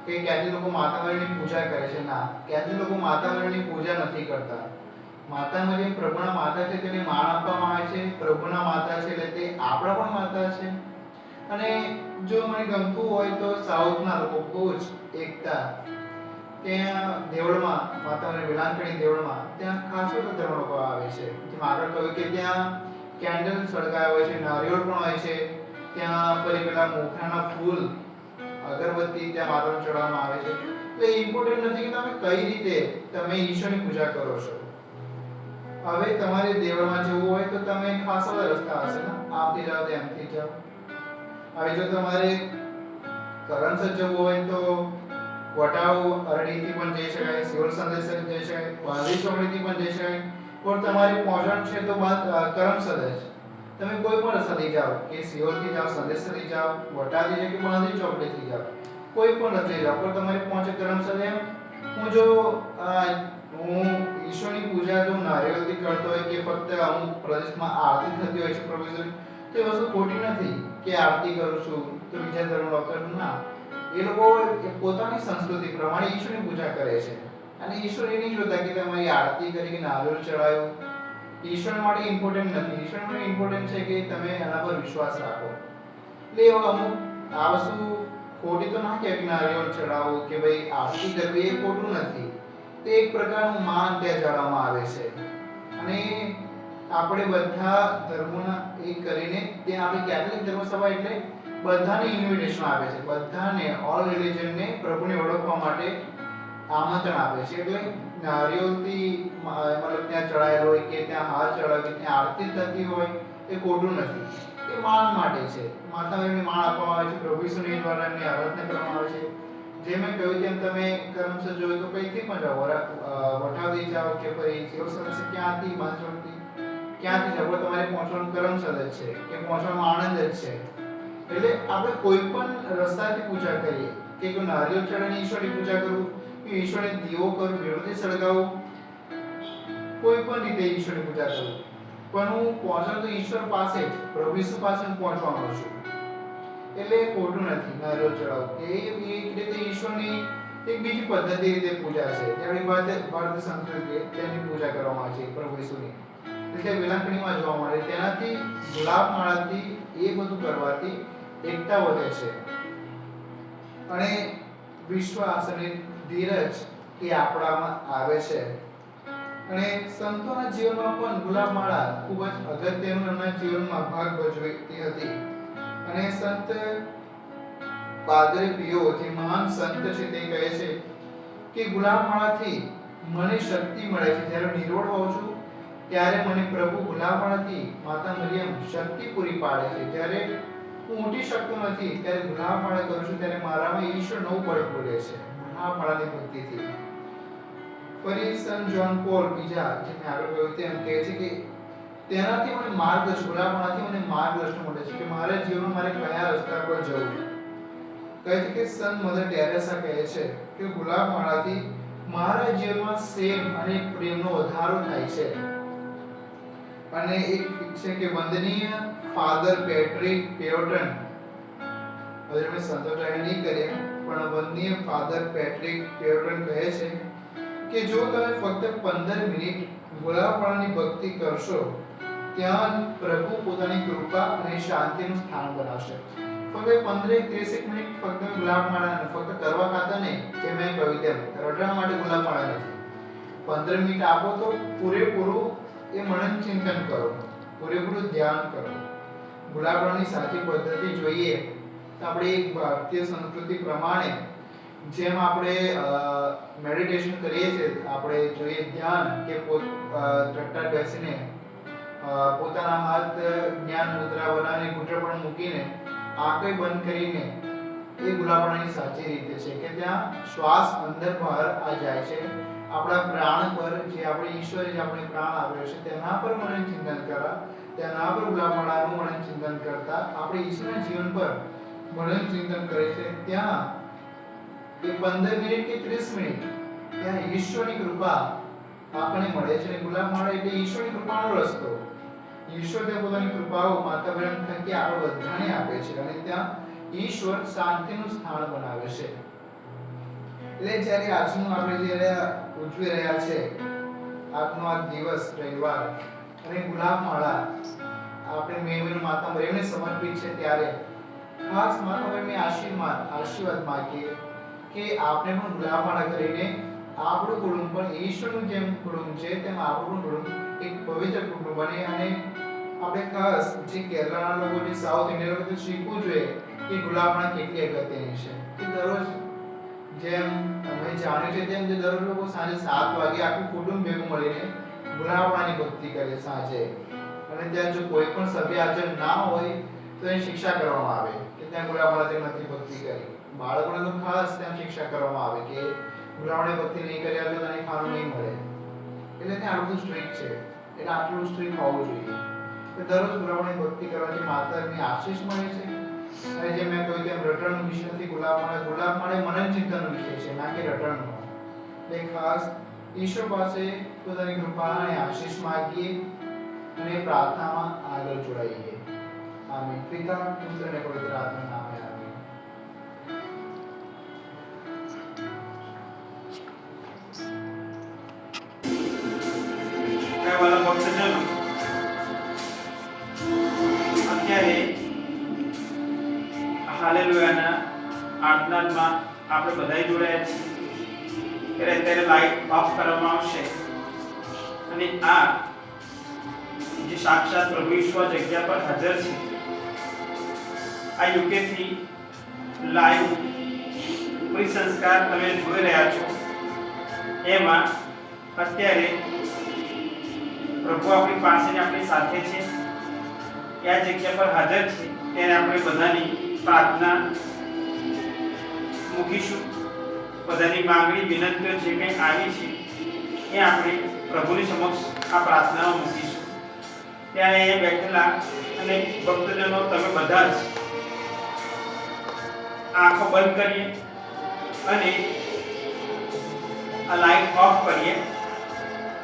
ક્યાંથી લોકો માતા મરિયમની પૂજા કરે છે. ના, ક્યાંથી લોકો માતા મરિયમની પૂજા નથી કરતા. માતા મરિયમ પ્રભુના માતા છે, તેને માન આપવામાં આવે છે. પ્રભુના માતા છે એટલે તે આપણા પણ માતા છે. અને જો મને ગમતું હોય તો સાઉથના લોકો બહુ જ એકતા, ત્યાં દેવળમાં માતા મરિયમ વિલાંકણી દેવળમાં ત્યાં ખાસ બધા ધર્મ લોકો આવે છે. જેમ આગળ કહ્યું કે ત્યાં કેન્ડલ સળગાવ્યા હોય છે, નારિયેળ પણ હોય છે. ત્યાં ફરી પેલા મોખરાના ફૂલ, અગરબત્તી ત્યાં માતાને ચડાવવામાં આવે છે. એટલે ઇમ્પોર્ટન્ટ નથી કે તમે કઈ રીતે તમે ઈશ્વરની પૂજા કરો છો. હવે તમારે દેવળમાં જવું હોય તો તમે ખાસા બધા રસ્તા હશે ને, આમથી જાઓ તેમથી જાઓ. હવે જો તમારે કરમસદ જવું હોય તો વટાવ અરણીથી પણ જઈ શકાય, સિયોલ સંદેશ જઈ શકાય, વાંદરી ચોકડીથી પણ જઈ શકાય. પણ તમારે પહોંચવાનું છે તો કરમસદ જ. તમે કોઈ પણ રસ્તાથી જાઓ, કે સિયોલથી જાઓ, સંદેશથી જાઓ, વટાવથી જાઓ કે વાંદરી ચોકડીથી જાઓ, કોઈ પણ રસ્તે જાઓ, પણ તમારે પહોંચે કરમસદ. એમ હું ઈશ્વરની પૂજા જો નારિયેળથી કરતો હોય કે ફક્ત અમુક પ્રદેશમાં આરતી થતી હોય છે પ્રભુની, તો એ વસ્તુ ખોટી નથી કે આરતી કરું છું તો બીજા ધર્મ કરું. ના, એ લોકો પોતાની સંસ્કૃતિ પ્રમાણે ઈશ્વરની પૂજા કરે છે. અને ઈશ્વર એ નહીં જોતા કે તમારી આરતી કરી કે નારિયેળ ચડાવ્યું. ઈશ્વર માટે ઇમ્પોર્ટન્ટ નથી. ઈશ્વર માટે ઇમ્પોર્ટન્ટ છે કે તમે એના પર વિશ્વાસ રાખો. એટલે અમુક આ વસ્તુ ખોટી તો ના કહેવાય કે નારિયેળ ચડાવવું કે ભાઈ આરતી કરવી, એ ખોટું નથી. તે એક પ્રકારનું માન ત્યાં જાળવવામાં આવે છે. અને આપણે બધા ધર્મોના એક કરીને ત્યાં આપણી કેથોલિક ધર્મસભા એટલે બધાને ઇન્વિટેશન આપે છે. બધાને, ઓલ રિલિજનને પ્રભુને ઓળખવા માટે આમંત્રણ આપે છે. એટલે નારિયેળથી મતલબ ત્યાં ચડાયેલો હોય કે ત્યાં હાર ચડાવે કે ત્યાં આરતી થતી હોય, એ ખોટું નથી. એ માન માટે છે. માતા મરિયમને માન આપવામાં આવે છે. પ્રભુ ઈસુની દ્વારા એમની આરાધના કરવામાં આવે છે. જે મેં કહ્યું તેમ તમે કરમસદ જોયો તો કઈથી પણ જાઓ, વટાવથી જાઓ કે ફરી સિયોલ સંદેશ ક્યાંથી માંચોડથી ક્યાંથી જાઓ, તમારે પહોંચવાનું કરમસદ જ છે કે પહોંચવાનો આનંદ જ છે. એટલે આપણે કોઈ પણ રસ્તાથી પૂજા કરીએ, કે કોઈ નારિયેળ ચડાવીને ઈશ્વરની પૂજા કરું, કે ઈશ્વરને દીવો કરું, મીણબત્તી સળગાવું, કોઈ પણ રીતે ઈશ્વરની પૂજા કરું, પણ હું પહોંચવાનું તો ઈશ્વર પાસે જ, પ્રભુ ઈસુ પાસે હું પહોંચવાનો છું. એટલે ખોટું નથી નારિયેળ ચડાવવું. કે એક રીતે ઈશ્વરની એક બીજી પદ્ધતિ રીતે પૂજા છે. જેની ભારતીય સંસ્કૃતિ તેની પૂજા કરવામાં આવે છે પ્રભુ ઈસુની. એટલે વિલાંકણીમાં જોવા મળે. તેનાથી ગુલાબ માળાથી એ બધું કરવાથી એકતા વધે છે. અને વિશ્વાસ અને ધીરજ એ આપણામાં આવે છે. અને સંતોના જીવનમાં પણ ગુલાબ માળા ખૂબ જ અગત્યનું એમના જીવનમાં ભાગ ભજવતી હતી. અને સંત પાદરે પિયો, જે મહાન સંત છે, તે કહે છે કે ગુલાબ માળાથી મને શક્તિ મળે છે. જ્યારે નિરોળ હોઉં છું ત્યારે મને પ્રભુ ગુલાબ માળાથી માતા મરિયમ શક્તિ પૂરી પાડે છે. જ્યારે હું ઉઠી શકતો નથી ત્યારે ગુલાબ માળા કરું છું, ત્યારે મારામાં ઈશ્વર નવું બળ પૂરે છે ગુલાબ માળાની ભક્તિથી. ફરી સંત જોન પોલ બીજા, જે મેં આગળ કહ્યું તેમ, કહે છે કે તેનાથી મને માર્ગદર્શન, ગુલાબ માળાથી મને માર્ગદર્શન મળે છે કે મારા જીવનમાં મારે કયા રસ્તા પર જવું. કહે છે કે સંત મધર ટેરેસા કહે છે કે ગુલાબ માળાથી મારા જીવનમાં પ્રેમ અને પ્રેમનો વધારો થાય છે. અને એક છે કે વંદનીય ફાધર પેટ્રિક પેયોટન, હવે મેં સંતો ટ્રાય નહીં કરીએ, પણ વંદનીય ફાધર પેટ્રિક પેયોરટન કહે છે કે જો તમે ફક્ત 15 મિનિટ ગુલાબવાળાની ભક્તિ કરશો, ત્યાં પ્રભુ પોતાની કૃપા અને શાંતિનું સ્થાન બનાવશે. ફક્ત 15-30 મિનિટ ફક્ત ગુલાબમાળા ફક્ત કરવા ખાતર નહીં, જે મેં કહ્યું તેમ રટવા માટે ગુલાબમાળા નથી. 15 મિનિટ આપો તો પૂરેપૂરું એ મનન ચિંતન કરો, પૂરેપૂરું ધ્યાન કરો. ગુલાબમાળાની સાચી પદ્ધતિ જોઈએ તો આપણે એક ભારતીય સંસ્કૃતિ પ્રમાણે જેમ આપણે મેડિટેશન કરીએ છીએ, આપણે જોઈએ ધ્યાન કે ચટ્ટાર બેસીને પોતાના હાથ જ્ઞાન મુદ્રા બનાવીને ઘૂંટણ પર મૂકીને આંખો બંધ કરીને એ ગુલાબમાળાની સાચી રીતે છે કે ત્યાં શ્વાસ અંદર બહાર આ જાય છે. આપણા પ્રાણ પર જે આપણે ઈશ્વરે જે આપણે પ્રાણ આપ્યો છે તેના પર મનન ચિંતન કરવા, તેના પર ગુલાબમાળાનું મનન ચિંતન કરતા આપણે ઈશ્વરના જીવન પર મનન ચિંતન કરે છે. ત્યાં એ 15 મિનિટ કે 30 મિનિટ ત્યાં ઈશ્વરની કૃપા આપણને મળે છે. ગુલાબમાળા એટલે ઈશ્વરની કૃપાનો રસ્તો. ઈશ્વર તે પોતાની કૃપાઓ માતા બહેન થકી આપણે બધાને આપે છે અને ત્યાં ઈશ્વર શાંતિનું સ્થાન બનાવે છે. એટલે જ્યારે આજનું આપણે જ્યારે ઉજવી રહ્યા છે આજનો આ દિવસ રવિવાર અને ગુલાબમાળા આપણે મેમન માતા મરિયમને સમર્પિત છે, ત્યારે ખાસ માતા મરિયમને આશીર્વાદ માંગીએ કે આપણે પણ ગુલાબમાળા કરીને આપણું કુટુંબ પણ ઈશ્વરનું જેમ કુટુંબ છે તેમ આપણું કુટુંબ એક પવિત્ર કુટુંબ બને. અને આપણે ખાસ જે કેરળના લોકો, જે સાઉથ ઇન્ડિયન લોકો શીખવું જોઈએ કે ગુલાબમાળા કેટલી અગત્યની છે. કે દરરોજ જેમ તમે જાણ્યું છે તેમ જે દરરોજ લોકો સાંજે 7 વાગે આખું કુટુંબ ભેગું મળીને ગુલાબમાળાની ભક્તિ કરે સાંજે. અને ત્યાં જો કોઈ પણ સભ્ય હાજર ના હોય તો એને શિક્ષા કરવામાં આવે કે ત્યાં ગુલાબમાળાથી નથી ભક્તિ કરી. બાળકોને તો ખાસ ત્યાં શિક્ષા કરવામાં આવે કે ગુલાબમાળાની ભક્તિ નહીં કરી તો તને ખાવાનું નહીં મળે. એટલે ત્યાં આટલું સ્ટ્રિક્ટ છે, એટલે આટલું સ્ટ્રિક્ટ હોવું જોઈએ કે દરરોજ ગુલાબમાળાની ભક્તિ કરવાથી માતાની આશીષ મળે છે. અને જેમ મેં કહ્યું તેમ રટણનો વિષય નથી ગુલાબમાળા મનન ચિંતનનો વિષય છે, ના કે રટણનો. એટલે ખાસ ઈશ્વર પાસે પોતાની કૃપા અને આશીષ માંગીએ અને પ્રાર્થનામાં આગળ જોડાઈએ. આમીન. પિતા, પુત્ર અને પવિત્ર આત્માના નામે આમીન. વાલા ભક્તજનો, અત્યારે હાલેલુયાના આરાધનામાં આપણે બધાય જોડાયા છીએ. અત્યારે લાઈટ ઓફ કરવામાં આવશે અને આ જે સાક્ષાત પ્રભુ ઈશ્વર જગ્યા પર હાજર છે, આ યુકે થી લાઈવ ઉપરી સંસ્કાર તમે જોઈ રહ્યા છો. એમાં અત્યારે પ્રભુ આપણી પાસે આપણી સાથે છે, આ જગ્યા પર હાજર છે. ત્યારે આપણે બધાની પ્રાર્થના મૂકીશું. બધાની માંગણી વિનંતીઓ જે કંઈ આવી છે એ આપણે પ્રભુની સમક્ષ આ પ્રાર્થનાઓ મૂકીશું. ત્યારે અહીંયા બેઠેલા અને ભક્તજનો તમે બધા જ આંખો બંધ કરીએ અને આ લાઈટ ઓફ કરીએ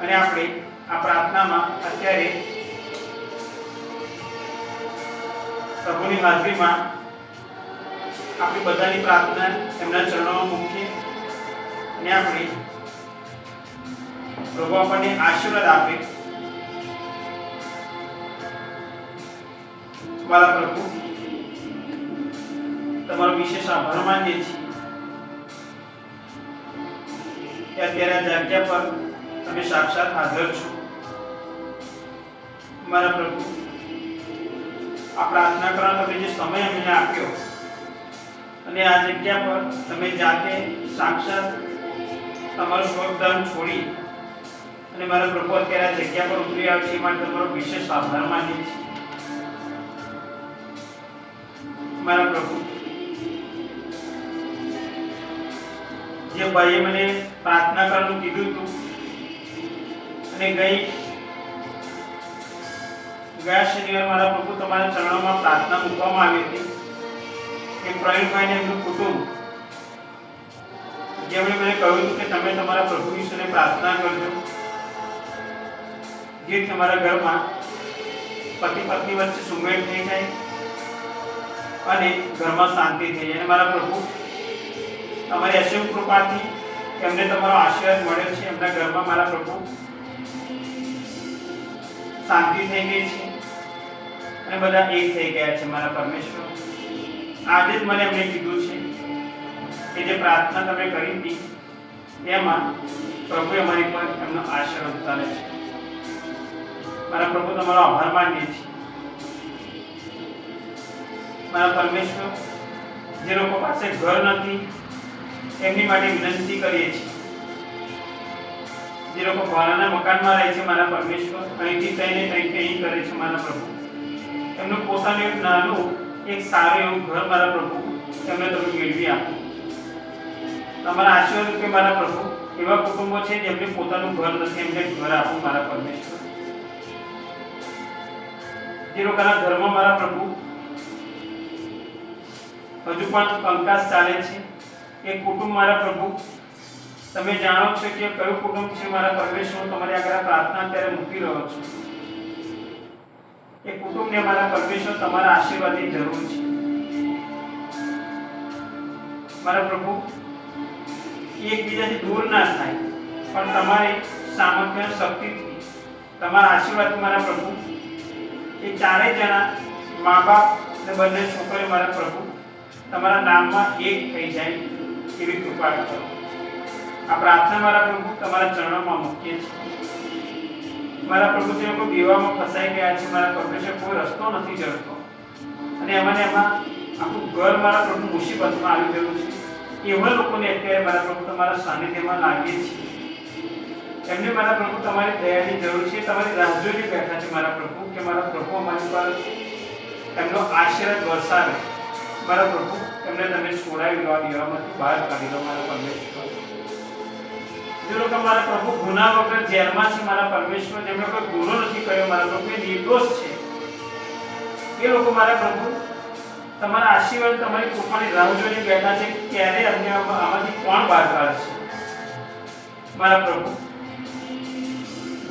અને આપણે આ પ્રાર્થનામાં અત્યારે પ્રભુની હાજરીમાં આપણી બધાની પ્રાર્થના એમના ચરણોમાં મૂકીએ અને આપણે પ્રભુ આપણને આશીર્વાદ આપે. વાલા પ્રભુ, તમારો વિશેષ આભાર માનીએ છીએ કે અત્યારે આ જગ્યા પર તમે સાક્ષાત હાજર છો. મારા પ્રભુ, આ પ્રાર્થના કરવાનો તમે જે સમય અમને આપ્યો અને આ જગ્યા પર તમે જાતે સાક્ષાત તમારું સ્વધામ છોડી અને મારા પ્રભુ અત્યારે આ જગ્યા પર ઉતરી આવ્યો છે, એ માટે તમારો વિશેષ આભાર માનીએ છીએ. મારા પ્રભુ, જે ભાઈએ મને પ્રાર્થના કરવાનું કીધું હતું અને ગયા શનિવારે મારા પ્રભુ તમારા ચરણોમાં પ્રાર્થના મૂકવામાં આવી હતી કે પ્રવીણભાઈ ને એમનું કુટુંબ, જેમણે મને કહ્યું હતું કે તમે તમારા પ્રભુ ઈશ્વરને પ્રાર્થના કરજો જેથી તમારા ઘરમાં પતિ પત્ની વચ્ચે સુમેળ થઈ જાય અને ઘરમાં શાંતિ થઈ જાય. અને મારા પ્રભુ, તમારી અસીમ કૃપાથી એમને તમારો આશીર્વાદ મળ્યો છે. એમના ઘરમાં મારા પ્રભુ શાંતિ થઈ ગઈ છે અને બધા એક થઈ ગયા છે મારા પરમેશ્વર. આજે જ મને એમણે કીધું છે કે જે પ્રાર્થના તમે કરી હતી એમાં પ્રભુએ અમારી પર એમનો આશીર્વાદ ઉતારે છે. મારા પ્રભુ તમારો આભાર માનીએ છીએ. મારા પરમેશ્વર, જે લોકો પાસે ઘર નથી એમની માટે વિનંતી કરીએ છીએ. જે લોકો ભાડાના મકાનમાં રહે છે મારા પરમેશ્વર, અહીંથી કઈને અહીં કરે છે મારા પ્રભુ, એમનું પોતાનું એક નાનું એક સારું એવું ઘર મારા પ્રભુ એમને તમે મેળવી આપો. તમારા આશીર્વાદ રૂપે મારા પ્રભુ એવા કુટુંબો છે જેમને પોતાનું ઘર નથી, એમને ઘર આપો મારા પરમેશ્વર. જે લોકોના ઘરમાં મારા પ્રભુ હજુ પણ કંકાસ ચાલે છે એ કુટુંબ મારા પ્રભુ તમે જાણો છો કે કયું કુટુંબ છે મારા પરમેશ્વર. તમારી આગળ પ્રાર્થના અત્યારે મૂકી રહ્યો છું. એ કુટુંબને મારા પરમેશ્વર તમારા આશીર્વાદની જરૂર છે મારા પ્રભુ. એકબીજાથી દૂર ના થાય પણ તમારી સામર્થ્ય શક્તિથી તમારા આશીર્વાદ મારા પ્રભુ એ ચારેય જણા મા બાપ અને બંને છોકરીઓ મારા પ્રભુ તમારા નામમાં એક થઈ જાય એવી કૃપા કરો. આ પ્રાર્થના મારા પ્રભુ તમારા ચરણોમાં મૂકીએ છીએ મારા પ્રભુ. જે લોકો વિવાહમાં ફસાઈ ગયા છે મારા પરમેશ્વર, કોઈ રસ્તો નથી જડતો અને એમાં આખું ઘર મારા પ્રભુ મુસીબતમાં આવી ગયું છે, એવા લોકોને અત્યારે મારા પ્રભુ તમારા સાનિધ્યમાં લાવીએ છીએ. એમને મારા પ્રભુ તમારી દયાની જરૂર છે. તમારી રાહ જોઈને બેઠા છે મારા પ્રભુ કે મારા પ્રભુ અમારી પર એમનો આશીર્વાદ વરસાવે મારા પ્રભુ. એમને તમે છોડાવી લો, દેવામાંથી બહાર કાઢી લો મારા પરમેશ્વર. જે લોકો મારા પ્રભુ ગુના વગર જેલમાં છે મારા પરમેશ્વર, જેમણે કોઈ ગુનો નથી કર્યો મારા પ્રભુ, એ નિર્દોષ છે, એ લોકો મારા પ્રભુ તમારા આશીર્વાદ તમારી કૃપાની રાહ જોઈને બેઠા છે ક્યારે અમને આમાંથી કોણ બહાર કાઢશે મારા પ્રભુ.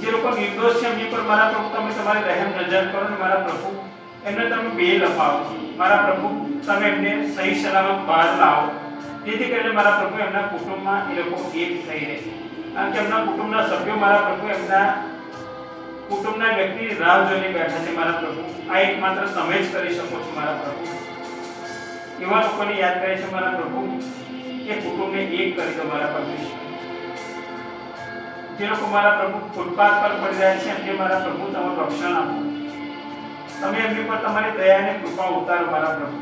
જે લોકો નિર્દોષ છે એમની પર મારા પ્રભુ તમે તમારી રહેમ નજર કરો ને મારા પ્રભુ એમને તમે બેલ અપાવો મારા પ્રભુ. તમે એમને સહી સલામત બહાર લાવો જેથી કરીને મારા પ્રભુ એમના કુટુંબમાં એ લોકો એક થઈ રહે. કારણ કે એમના કુટુંબના સભ્યો મારા પ્રભુ એમના કુટુંબના વ્યક્તિની રાહ જોઈને બેઠા છે મારા પ્રભુ. આ એકમાત્ર તમે જ કરી શકો છો મારા પ્રભુ. એવા લોકોને યાદ કરે છે મારા પ્રભુ એ કુટુંબને એક કરી દો મારા પરમેશ્વર. જે લોકો મારા પ્રભુ ફૂટપાથ પર પડી રહ્યા છે એમને મારા પ્રભુ તમારું રક્ષણ આપો. તમે એમની પર તમારી દયા અને કૃપા ઉતારો મારા પ્રભુ.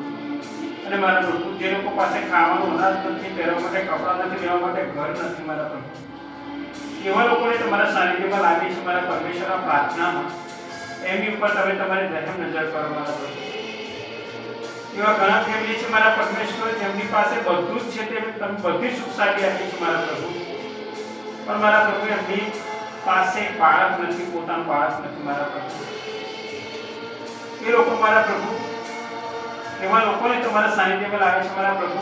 અને મારા પ્રભુ જે લોકો પાસે ખાવાનું અનાજ નથી, પહેરવા માટે કપડાં નથી, લેવા માટે ઘર નથી મારા પ્રભુ, એવા લોકોને તમારા સાનિધ્યમાં લાવી છે મારા પરમેશ્વર. આ પ્રાર્થનામાં એમની ઉપર તમે તમારી રહેમ નજર કરો મારા પ્રભુ. એવા ઘણા ફેમિલી છે મારા પરમેશ્વર જેમની પાસે બધું જ છે, તમે બધી સુખ શાંતિ આપી છે મારા પ્રભુ, પણ મારા પ્રભુ એમની પાસે બાળક નથી, પોતાનું બાળક નથી મારા પ્રભુ. એ લોકો મારા પ્રભુ એવા લોકોને તમારા સાનિધ્યમાં લાવે છે મારા પ્રભુ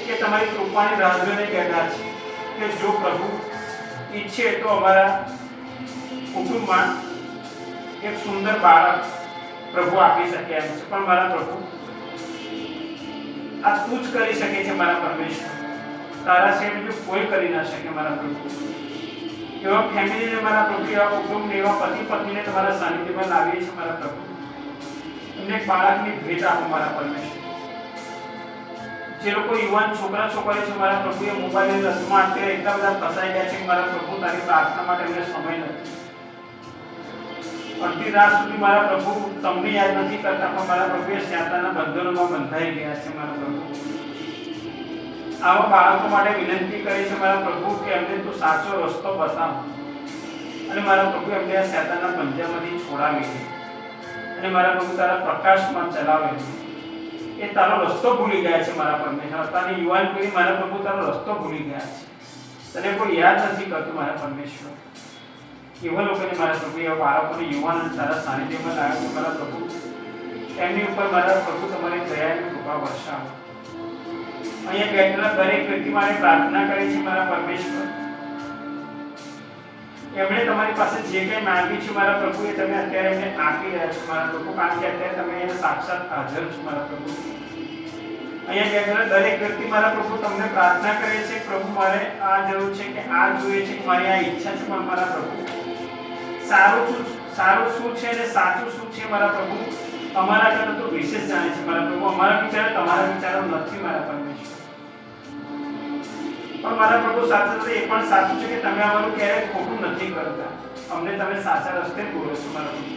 કે તમારી કૃપાની રાહ જોઈને બેઠા છે કે જો પ્રભુ ઈચ્છે તો અમારા કુટુંબમાં એક સુંદર બાળક પ્રભુ આપી શકે એમ છે. પણ મારા પ્રભુ આ તું જ કરી શકે છે મારા પરમેશ્વર. તારા સિવાય બીજું કોઈ કરી ના શકે મારા પ્રભુ. એવા ફેમિલીને મારા પ્રભુ, એવા કુટુંબને, એવા પતિ પત્નીને તમારા સાનિધ્યમાં લાવીએ છીએ મારા પ્રભુ. એમને બાળકની ભેટ આપો મારા પરમેશ્વર. જે લોકો યુવાન છોકરા છોકરી છે મારા પ્રભુ એ મોબાઈલની લતમાં અત્યારે એટલા બધા ફસાઈ ગયા છે કે મારા પ્રભુ તારી પ્રાર્થના માટે એમને સમય નથી. અડધી રાત સુધી મારા પ્રભુ તમને યાદ નથી કરતા, પણ મારા પ્રભુ એ શૈતાનના બંધનોમાં બંધાઈ ગયા છે મારા પ્રભુ. આવા બાળકો માટે વિનંતી કરી છે મારા પ્રભુ કે એમને તું સાચો રસ્તો બતાવ અને મારા પ્રભુ એમને આ શૈતાનના પંજામાંથી છોડાવી દે અને મારા પ્રભુ તારા પ્રકાશમાં ચલાવે. એ તારો રસ્તો ભૂલી ગયા છે મારા પરમેશ્વર. અત્યારની યુવાન પેઢી મારા પ્રભુ તારો રસ્તો ભૂલી ગયા છે, તને કોઈ યાદ નથી કરતું મારા પરમેશ્વર. એવા લોકોને મારા પ્રભુ, એવા બાળકોને યુવાન તારા સાનિધ્યમાં લાવ્યા છે મારા પ્રભુ. એમની ઉપર મારા પ્રભુ તમારી દયાની કૃપા વર્ષાવો. અહીંયા બેઠેલા દરેક વ્યક્તિ માટે પ્રાર્થના કરી છે મારા પરમેશ્વર. એમણે તમારી પાસે જે કંઈ માંગ્યું છે મારા પ્રભુ એ તમે અત્યારે એમને આપી રહ્યા છો મારા પ્રભુ, કારણ કે અત્યારે તમે અહીંયા સાક્ષાત હાજર છો મારા પ્રભુ. અહીંયા બેઠેલા દરેક વ્યક્તિ મારા પ્રભુ તમને પ્રાર્થના કરે છે, પ્રભુ મારે આ જરૂર છે કે આ જોઈએ છે, મારી આ ઈચ્છા છે, પણ મારા પ્રભુ સારું શું છે અને સાચું શું છે મારા પ્રભુ અમારા કરતા તો વિશેષ જાણે છે મારા પ્રભુ. અમારા વિચારો તમારા વિચારો નથી મારા પરમેશ્વર. પણ મારા પ્રભુ સાથે સાથે એ પણ સાચું છે કે તમે અમારું ક્યારેય ખોટું નથી કરતા, અમને તમે સાચા રસ્તે દોરો છો મારા પ્રભુ.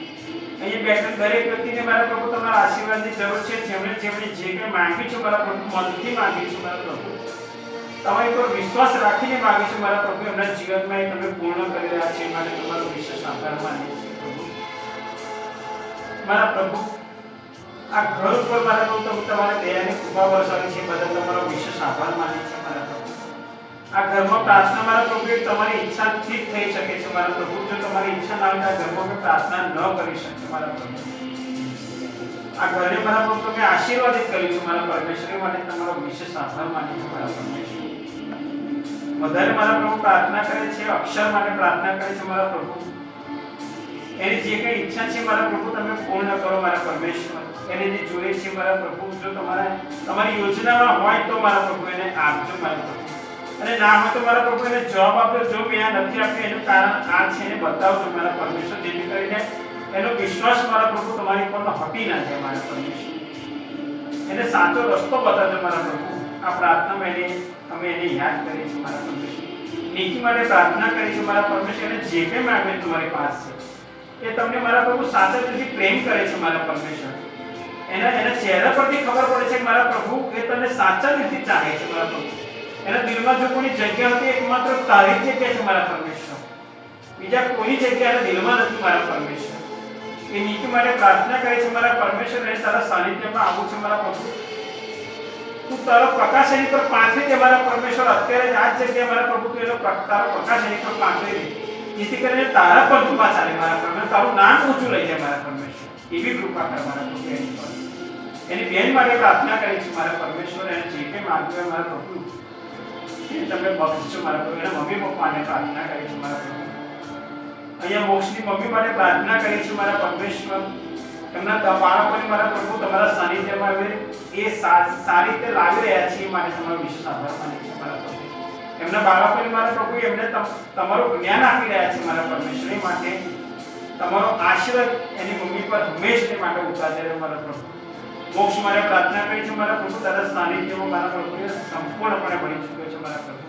અહીંયા બેઠેલ દરેક વ્યક્તિને મારા પ્રભુ તમારા આશીર્વાદની જરૂર છે. જેમણે જે કંઈ માંગ્યું છે મારા પ્રભુ મનથી માંગ્યું છે મારા પ્રભુ, તમારી પર વિશ્વાસ રાખીને માંગ્યું છે મારા પ્રભુ, એમના જીવનમાં એ તમે પૂર્ણ કરી રહ્યા છે, માટે તમારો વિશેષ આભાર માનીએ છીએ પ્રભુ. મારા પ્રભુ આ ઘર ઉપર મારા પ્રભુ તમે તમારા દયાની કૃપા વરસાવી છે, બદલ તમારો વિશેષ આભાર માનીએ છીએ મારા પ્રભુ. આ ઘરમાં પ્રાર્થના મારા પ્રભુ તમારી ઈચ્છાથી જ થઈ શકે છે મારા પ્રભુ. જો તમારી ઈચ્છા ના હોય તો આ ઘરમાં પ્રાર્થના ન કરી શકે મારા પ્રભુ. આ ઘરને મારા પ્રભુ તમે આશીર્વાદિત કર્યું છે મારા પરમેશ્વર, માટે તમારો વિશેષ આભાર માનીએ છીએ મારા પરમેશ્વર. વધારે મારા પ્રભુ પ્રાર્થના કરે છે, અક્ષર માટે પ્રાર્થના કરે છે મારા પ્રભુ. એની જે કઈ ઈચ્છા છે મારા પ્રભુ તમે પૂર્ણ કરો મારા પરમેશ્વર. એને જે જોઈએ છે મારા પ્રભુ, જો તમારી યોજનામાં હોય તો મારા પ્રભુ એને આપજો મારા પ્રભુ, અને ના હોય તો મારા પ્રભુ એને જવાબ આપજો. જો મેં આ નથી આપ્યું એનું કારણ આ છે એને બતાવજો મારા પરમેશ્વર, જેથી કરીને એનો વિશ્વાસ મારા પ્રભુ તમારી પરનો હટી ના જાય મારા પરમેશ્વર. એને સાચો રસ્તો બતાવજો મારા પ્રભુ. આ પ્રાર્થનામાં અમે એને યાદ કરીએ છીએ મારા પરમેશ્વર. નીતિ માટે પ્રાર્થના કરી છે મારા પરમેશ્વર. એને જે કંઈ માંગે તમારી પાસે છે એ તમને મારા પ્રભુ સાચા દિલથી પ્રેમ કરે છે મારા પરમેશ્વર. એના ચહેરા પરથી ખબર પડે છે કે મારા પ્રભુ એ તને સાચા દિલથી ચાહે છે મારા પ્રભુ. એના દિલમાં જો કોઈ જગ્યા હતી એકમાત્ર તારી જ જગ્યા છે મારા પરમેશ્વર, બીજા કોઈ જગ્યા એના દિલમાં નથી મારા પરમેશ્વર. એ નીતિ માટે પ્રાર્થના કરે છે મારા પરમેશ્વર. અને તારા સાનિધ્યમાં આવું છે મારા પ્રભુ. તું તારો પ્રકાશ એની પર પાથરી દે મારા પરમેશ્વર. અત્યારે જ આ જ જગ્યાએ મારા પ્રભુ તું એનો તારો પ્રકાશ એની પર પાથરી દે, જેથી કરીને તારા પર કૃપા ચાલે મારા પરમેશ્વર. તારું નામ ઊંચું લઈ જાય મારા પરમેશ્વર. એવી કૃપા કર મારા પ્રભુ એની પર. એની બેન માટે પ્રાર્થના કરી છે મારા પરમેશ્વર. એને જે કંઈ માંગ્યું મારા પ્રભુ એ તમે બક્ષશો મારા પ્રભુ. એના મમ્મી પપ્પા માટે પ્રાર્થના કરી છે મારા પ્રભુ. અહીંયા મોક્ષની મમ્મી માટે પ્રાર્થના કરી છે મારા પરમેશ્વર. એમના બાળકોને મારા પ્રભુ તમારા સાનિધ્યમાં આવે એ સારી રીતે લાવી રહ્યા છે એ માટે તમારો વિશેષ આભાર માનીએ છીએ મારા પ્રભુ. એમના બાળકોને મારા પ્રભુ એમને તમારું જ્ઞાન આપી રહ્યા છે મારા પરમેશ્વર. એ માટે તમારો આશીર્વાદ એની મમ્મી પર હંમેશા માટે ઉતારે મારા પ્રભુ. મોક્ષ માટે પ્રાર્થના કરી છે મારા પ્રભુ. તારા સાનિધ્યમાં મારા પ્રભુ સંપૂર્ણપણે ભળી ચૂક્યો છે મારા પ્રભુ.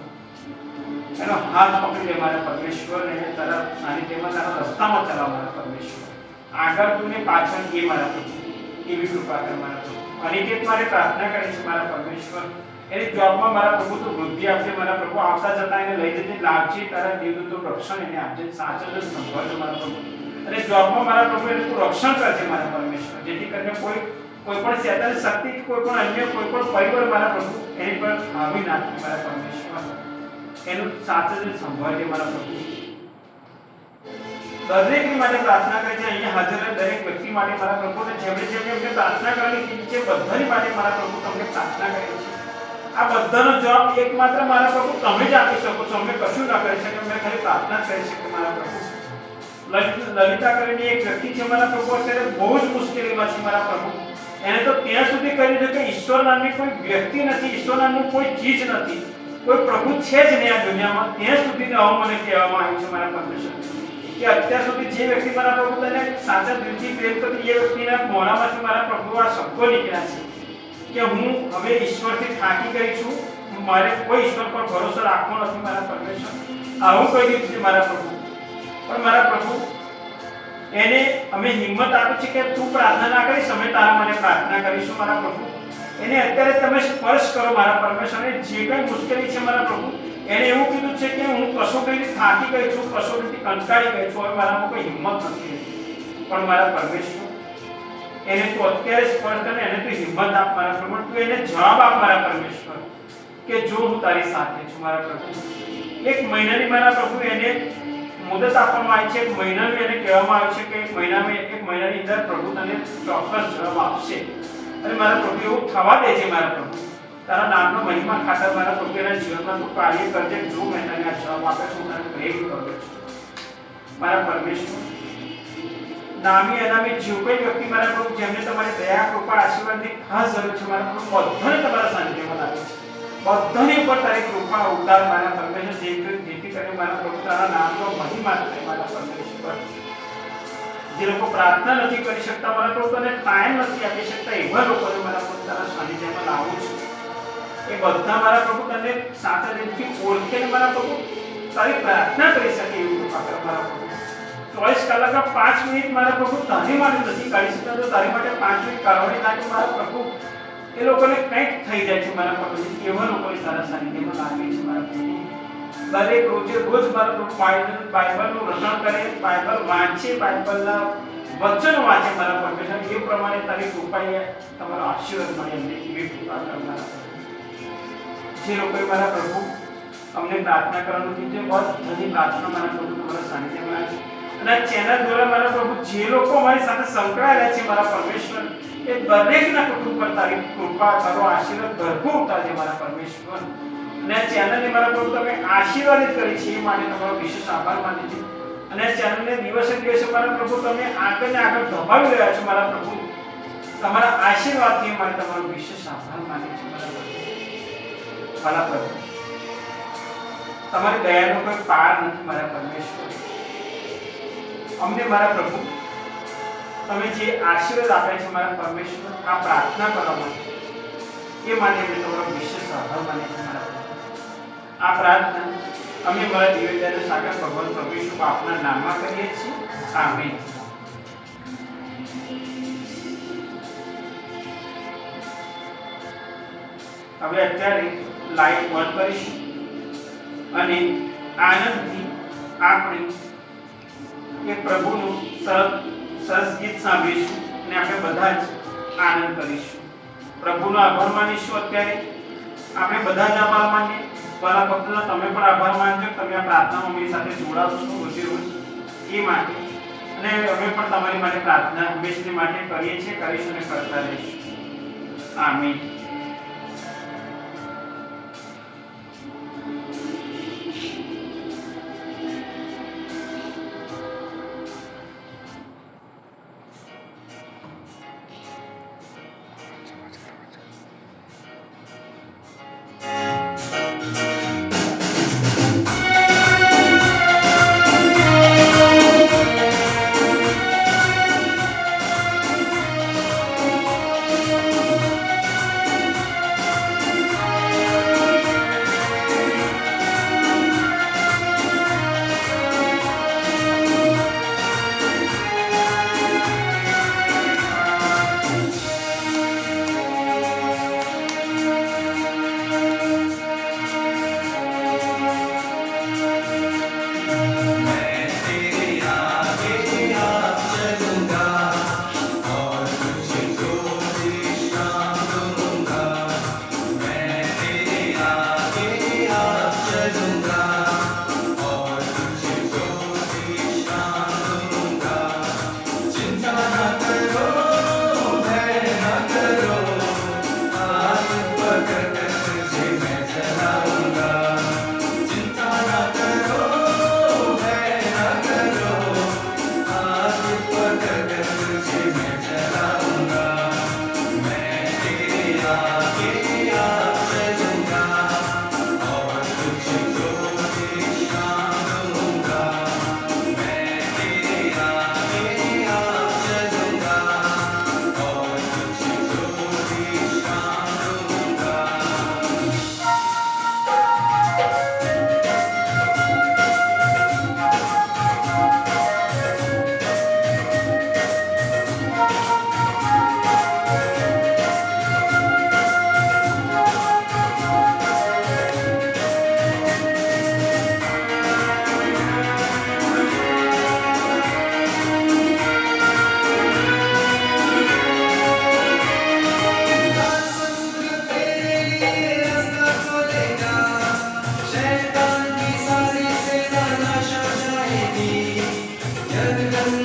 એનો હાથ પકડી લે મારા પરમેશ્વર. અને તારા સાનિધ્યમાં તારા રસ્તામાં ચલાવ મારા પરમેશ્વર. આગળ તું ને પાછળ એ મારા પ્રભુ એવી કૃપા કર મારા પ્રભુ. અનિકેત માટે પ્રાર્થના કરી છે મારા પરમેશ્વર. એની જોબમાં મારા પ્રભુ તું વૃદ્ધિ આપજે મારા પ્રભુ. આવતા જતા એને લઈ જજે, લાવજે. તારા દેવદૂતનું રક્ષણ એને આપજે, સાચો જ સંભાળજો મારા પ્રભુ. અને જોબમાં મારા પ્રભુ એને તું રક્ષણ કરજે મારા પરમેશ્વર, જેથી કરીને કોઈ પણ શૈતાન શક્તિ, કોઈ પણ અન્ય કોઈ પણ પરિબળ મારા પ્રભુ એની પર આવી નાખે મારા પરમેશ્વર. એનું સાચો જ સંભાળજે મારા પ્રભુ. દરેકની માટે પ્રાર્થના કરે છે. અહીંયા હાજર દરેક વ્યક્તિ માટે મારા પ્રભુને જેમણે પ્રાર્થના કરવાની છે બધાની માટે મારા પ્રભુ તમને પ્રાર્થના કરે છે. આ બધાનો જવાબ એકમાત્ર મારા પ્રભુ તમે જ આપી શકો છો. અમે કશું ના કરી શકીએ, અમે ખાલી પ્રાર્થના કરી શકીએ મારા પ્રભુ. લલિતા કરીને એક વ્યક્તિ છે મારા પ્રભુ, અત્યારે બહુ જ મુશ્કેલીમાં છે મારા પ્રભુ. એને તો ત્યાં સુધી કહી દીધું કે ઈશ્વર નામની કોઈ વ્યક્તિ નથી, ઈશ્વર નામનું કોઈ ચીજ નથી, કોઈ પ્રભુ છે જ નહીં આ દુનિયામાં. ત્યાં સુધી મને કહેવામાં આવ્યું છે મારા પરમેશ્વર કે અત્યાર સુધી જે વ્યક્તિ મારા પ્રભુ તને સાચા દિલથી પ્રેમ કરતી એ વ્યક્તિના મોઢામાંથી મારા પ્રભુ આ શબ્દો નીકળ્યા છે કે હું હવે ઈશ્વરથી થાકી ગઈ છું, મારે કોઈ ઈશ્વર પર ભરોસો રાખવો નથી મારા પરમેશ્વર. આવું કહી દીધું છે મારા પ્રભુ. પણ મારા પ્રભુ એને અમે હિંમત આપી છે કે તું પ્રાર્થના ના કરીશ, અમે તારા માટે પ્રાર્થના કરીશું મારા પ્રભુ. એને અત્યારે તમે સ્પર્શ કરો મારા પરમેશ્વર. જે કંઈ મુશ્કેલી છે મારા પ્રભુ એને એવું કીધું છે કે હું કસોટીથી થાકી ગઈ છું, કસોટીથી કંટાળી ગઈ છું, હવે મારામાં કોઈ હિંમત નથી. પણ મારા પરમેશ્વર એને તું અત્યારે સ્પર્શ કરે, એને તું હિંમત આપ મારા પ્રભુ. તું એને જવાબ આપ મારા પરમેશ્વર કે જો હું તારી સાથે છું મારા પ્રભુ. 1 મહિનાની મારા પ્રભુ એને મુદત આપવામાં આવી છે. 1 મહિનાનું એને કહેવામાં આવ્યું છે કે 1 મહિનાની અંદર પ્રભુ તને ચોક્કસ જવાબ આપશે. અને મારા પ્રભુ એવું થવા દે છે મારા પ્રભુ. તારા નામનો મહિમા ખાતર મારા પ્રભુ એના જીવનમાં તું કાર્ય કરજે. જો મેં તને આ જવાબ આપે છું, તને પ્રેમ કરું છું મારા પરમેશ્વર. નામી અનામી જે કોઈ વ્યક્તિ મારા પ્રભુ જેમને તમારી દયા કૃપા આશીર્વાદની ખાસ જરૂર છે મારા પ્રભુ બધાને તમારા સાનિધ્યમાં લાગે છે. બધાની ઉપર તારી કૃપા ઉતાર મારા પરમેશ્વર, જેથી કરીને મારા પ્રભુ તારા નામનો મહિમા થાય મારા પરમેશ્વર. જે લોકો પ્રાર્થના નથી કરી શકતા મારા પ્રભુ, તને ટાઈમ નથી આપી શકતા એવા લોકોને મારા પ્રભુ તારા સાનિધ્યમાં લાવું છું. એ બધા મારા પ્રભુ તને સાચા દિલથી ઓળખીને મારા પ્રભુ તારી પ્રાર્થના કરી શકે એવું કૃપા કર મારા પ્રભુ. 24 કલાકમાં 5 મિનિટ મારા પ્રભુ તારી માટે નથી કાઢી શકતા, તો તારી માટે 5 મિનિટ કાઢવાની થાય મારા પ્રભુ એ લોકોને કંઈક થઈ જાય છે મારા પ્રભુ. એવા લોકોને તારા સાનિધ્યમાં લાગે છે મારા પ્રભુ. દરેક રોજે રોજ મારા પ્રભુ બાઇબલનું રટણ કરે, બાઇબલ વાંચે, બાઇબલના વચનો વાંચે મારા પરમેશ્વર. એ પ્રમાણે તારી કૃપાએ તમારો આશીર્વાદ મળે એમને એવી કૃપા કર મારા પ્રભુ. જે લોકોએ મારા પ્રભુ અમને પ્રાર્થના કરવાનું કીધું, બધાની પ્રાર્થના મારા પ્રભુ તમારા સાનિધ્યમાં આવે છે. અને ચેનલ દ્વારા મારા પ્રભુ જે લોકો મારી સાથે સંકળાયેલા છે મારા પરમેશ્વર, એ દરેકના કુટુંબ પર તારી કૃપા તારો આશીર્વાદ ભરપૂર ઉતારજે મારા પરમેશ્વર. અને આ ચેનલને મારા પ્રભુ તમે આશીર્વાદિત કરી છે એ માટે તમારો વિશેષ આભાર માનું છું. અને આ ચેનલને દિવસે દિવસે મારા પ્રભુ તમે આગળ ને આગળ ધપાવી રહ્યા છો મારા પ્રભુ. તમારા આશીર્વાદથી માટે તમારો વિશેષ આભાર માનું છું મારા પ્રભુ. મારા પ્રભુ તમારી દયાનો કોઈ પાર નથી મારા પરમેશ્વર. અમને મારા પ્રભુ તમે જે આશીર્વાદ આપે છે મારા પરમેશ્વર આ પ્રાર્થના કરવા માટે, એ માટે અમે તમારો વિશેષ આભાર માનીએ છીએ મારા પ્રભુ. આ પ્રાર્થના અમે મારા દિવ્યદયાના સાગર ભગવાન પ્રભુ ઈસુ આપના નામમાં કરીએ છીએ. આમીન. હવે અત્યારે લાઈટ બંધ કરીશું અને આનંદથી આપણે એ પ્રભુનું સરસ ગીત સાંભળીશું અને આપણે બધા જ આનંદ કરીશું. પ્રભુનો આભાર માનીશું. અત્યારે આપણે બધા જ આભાર માનીએ. વાલા ભક્તોના તમે પણ આભાર માનજો. તમે આ પ્રાર્થનામાં અમારી સાથે જોડાવ છો રોજે રોજ એ માટે. અને અમે પણ તમારી માટે પ્રાર્થના હંમેશની માટે કરીએ છીએ, કરીશું અને કરતા રહીશું. આમીન.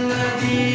नदी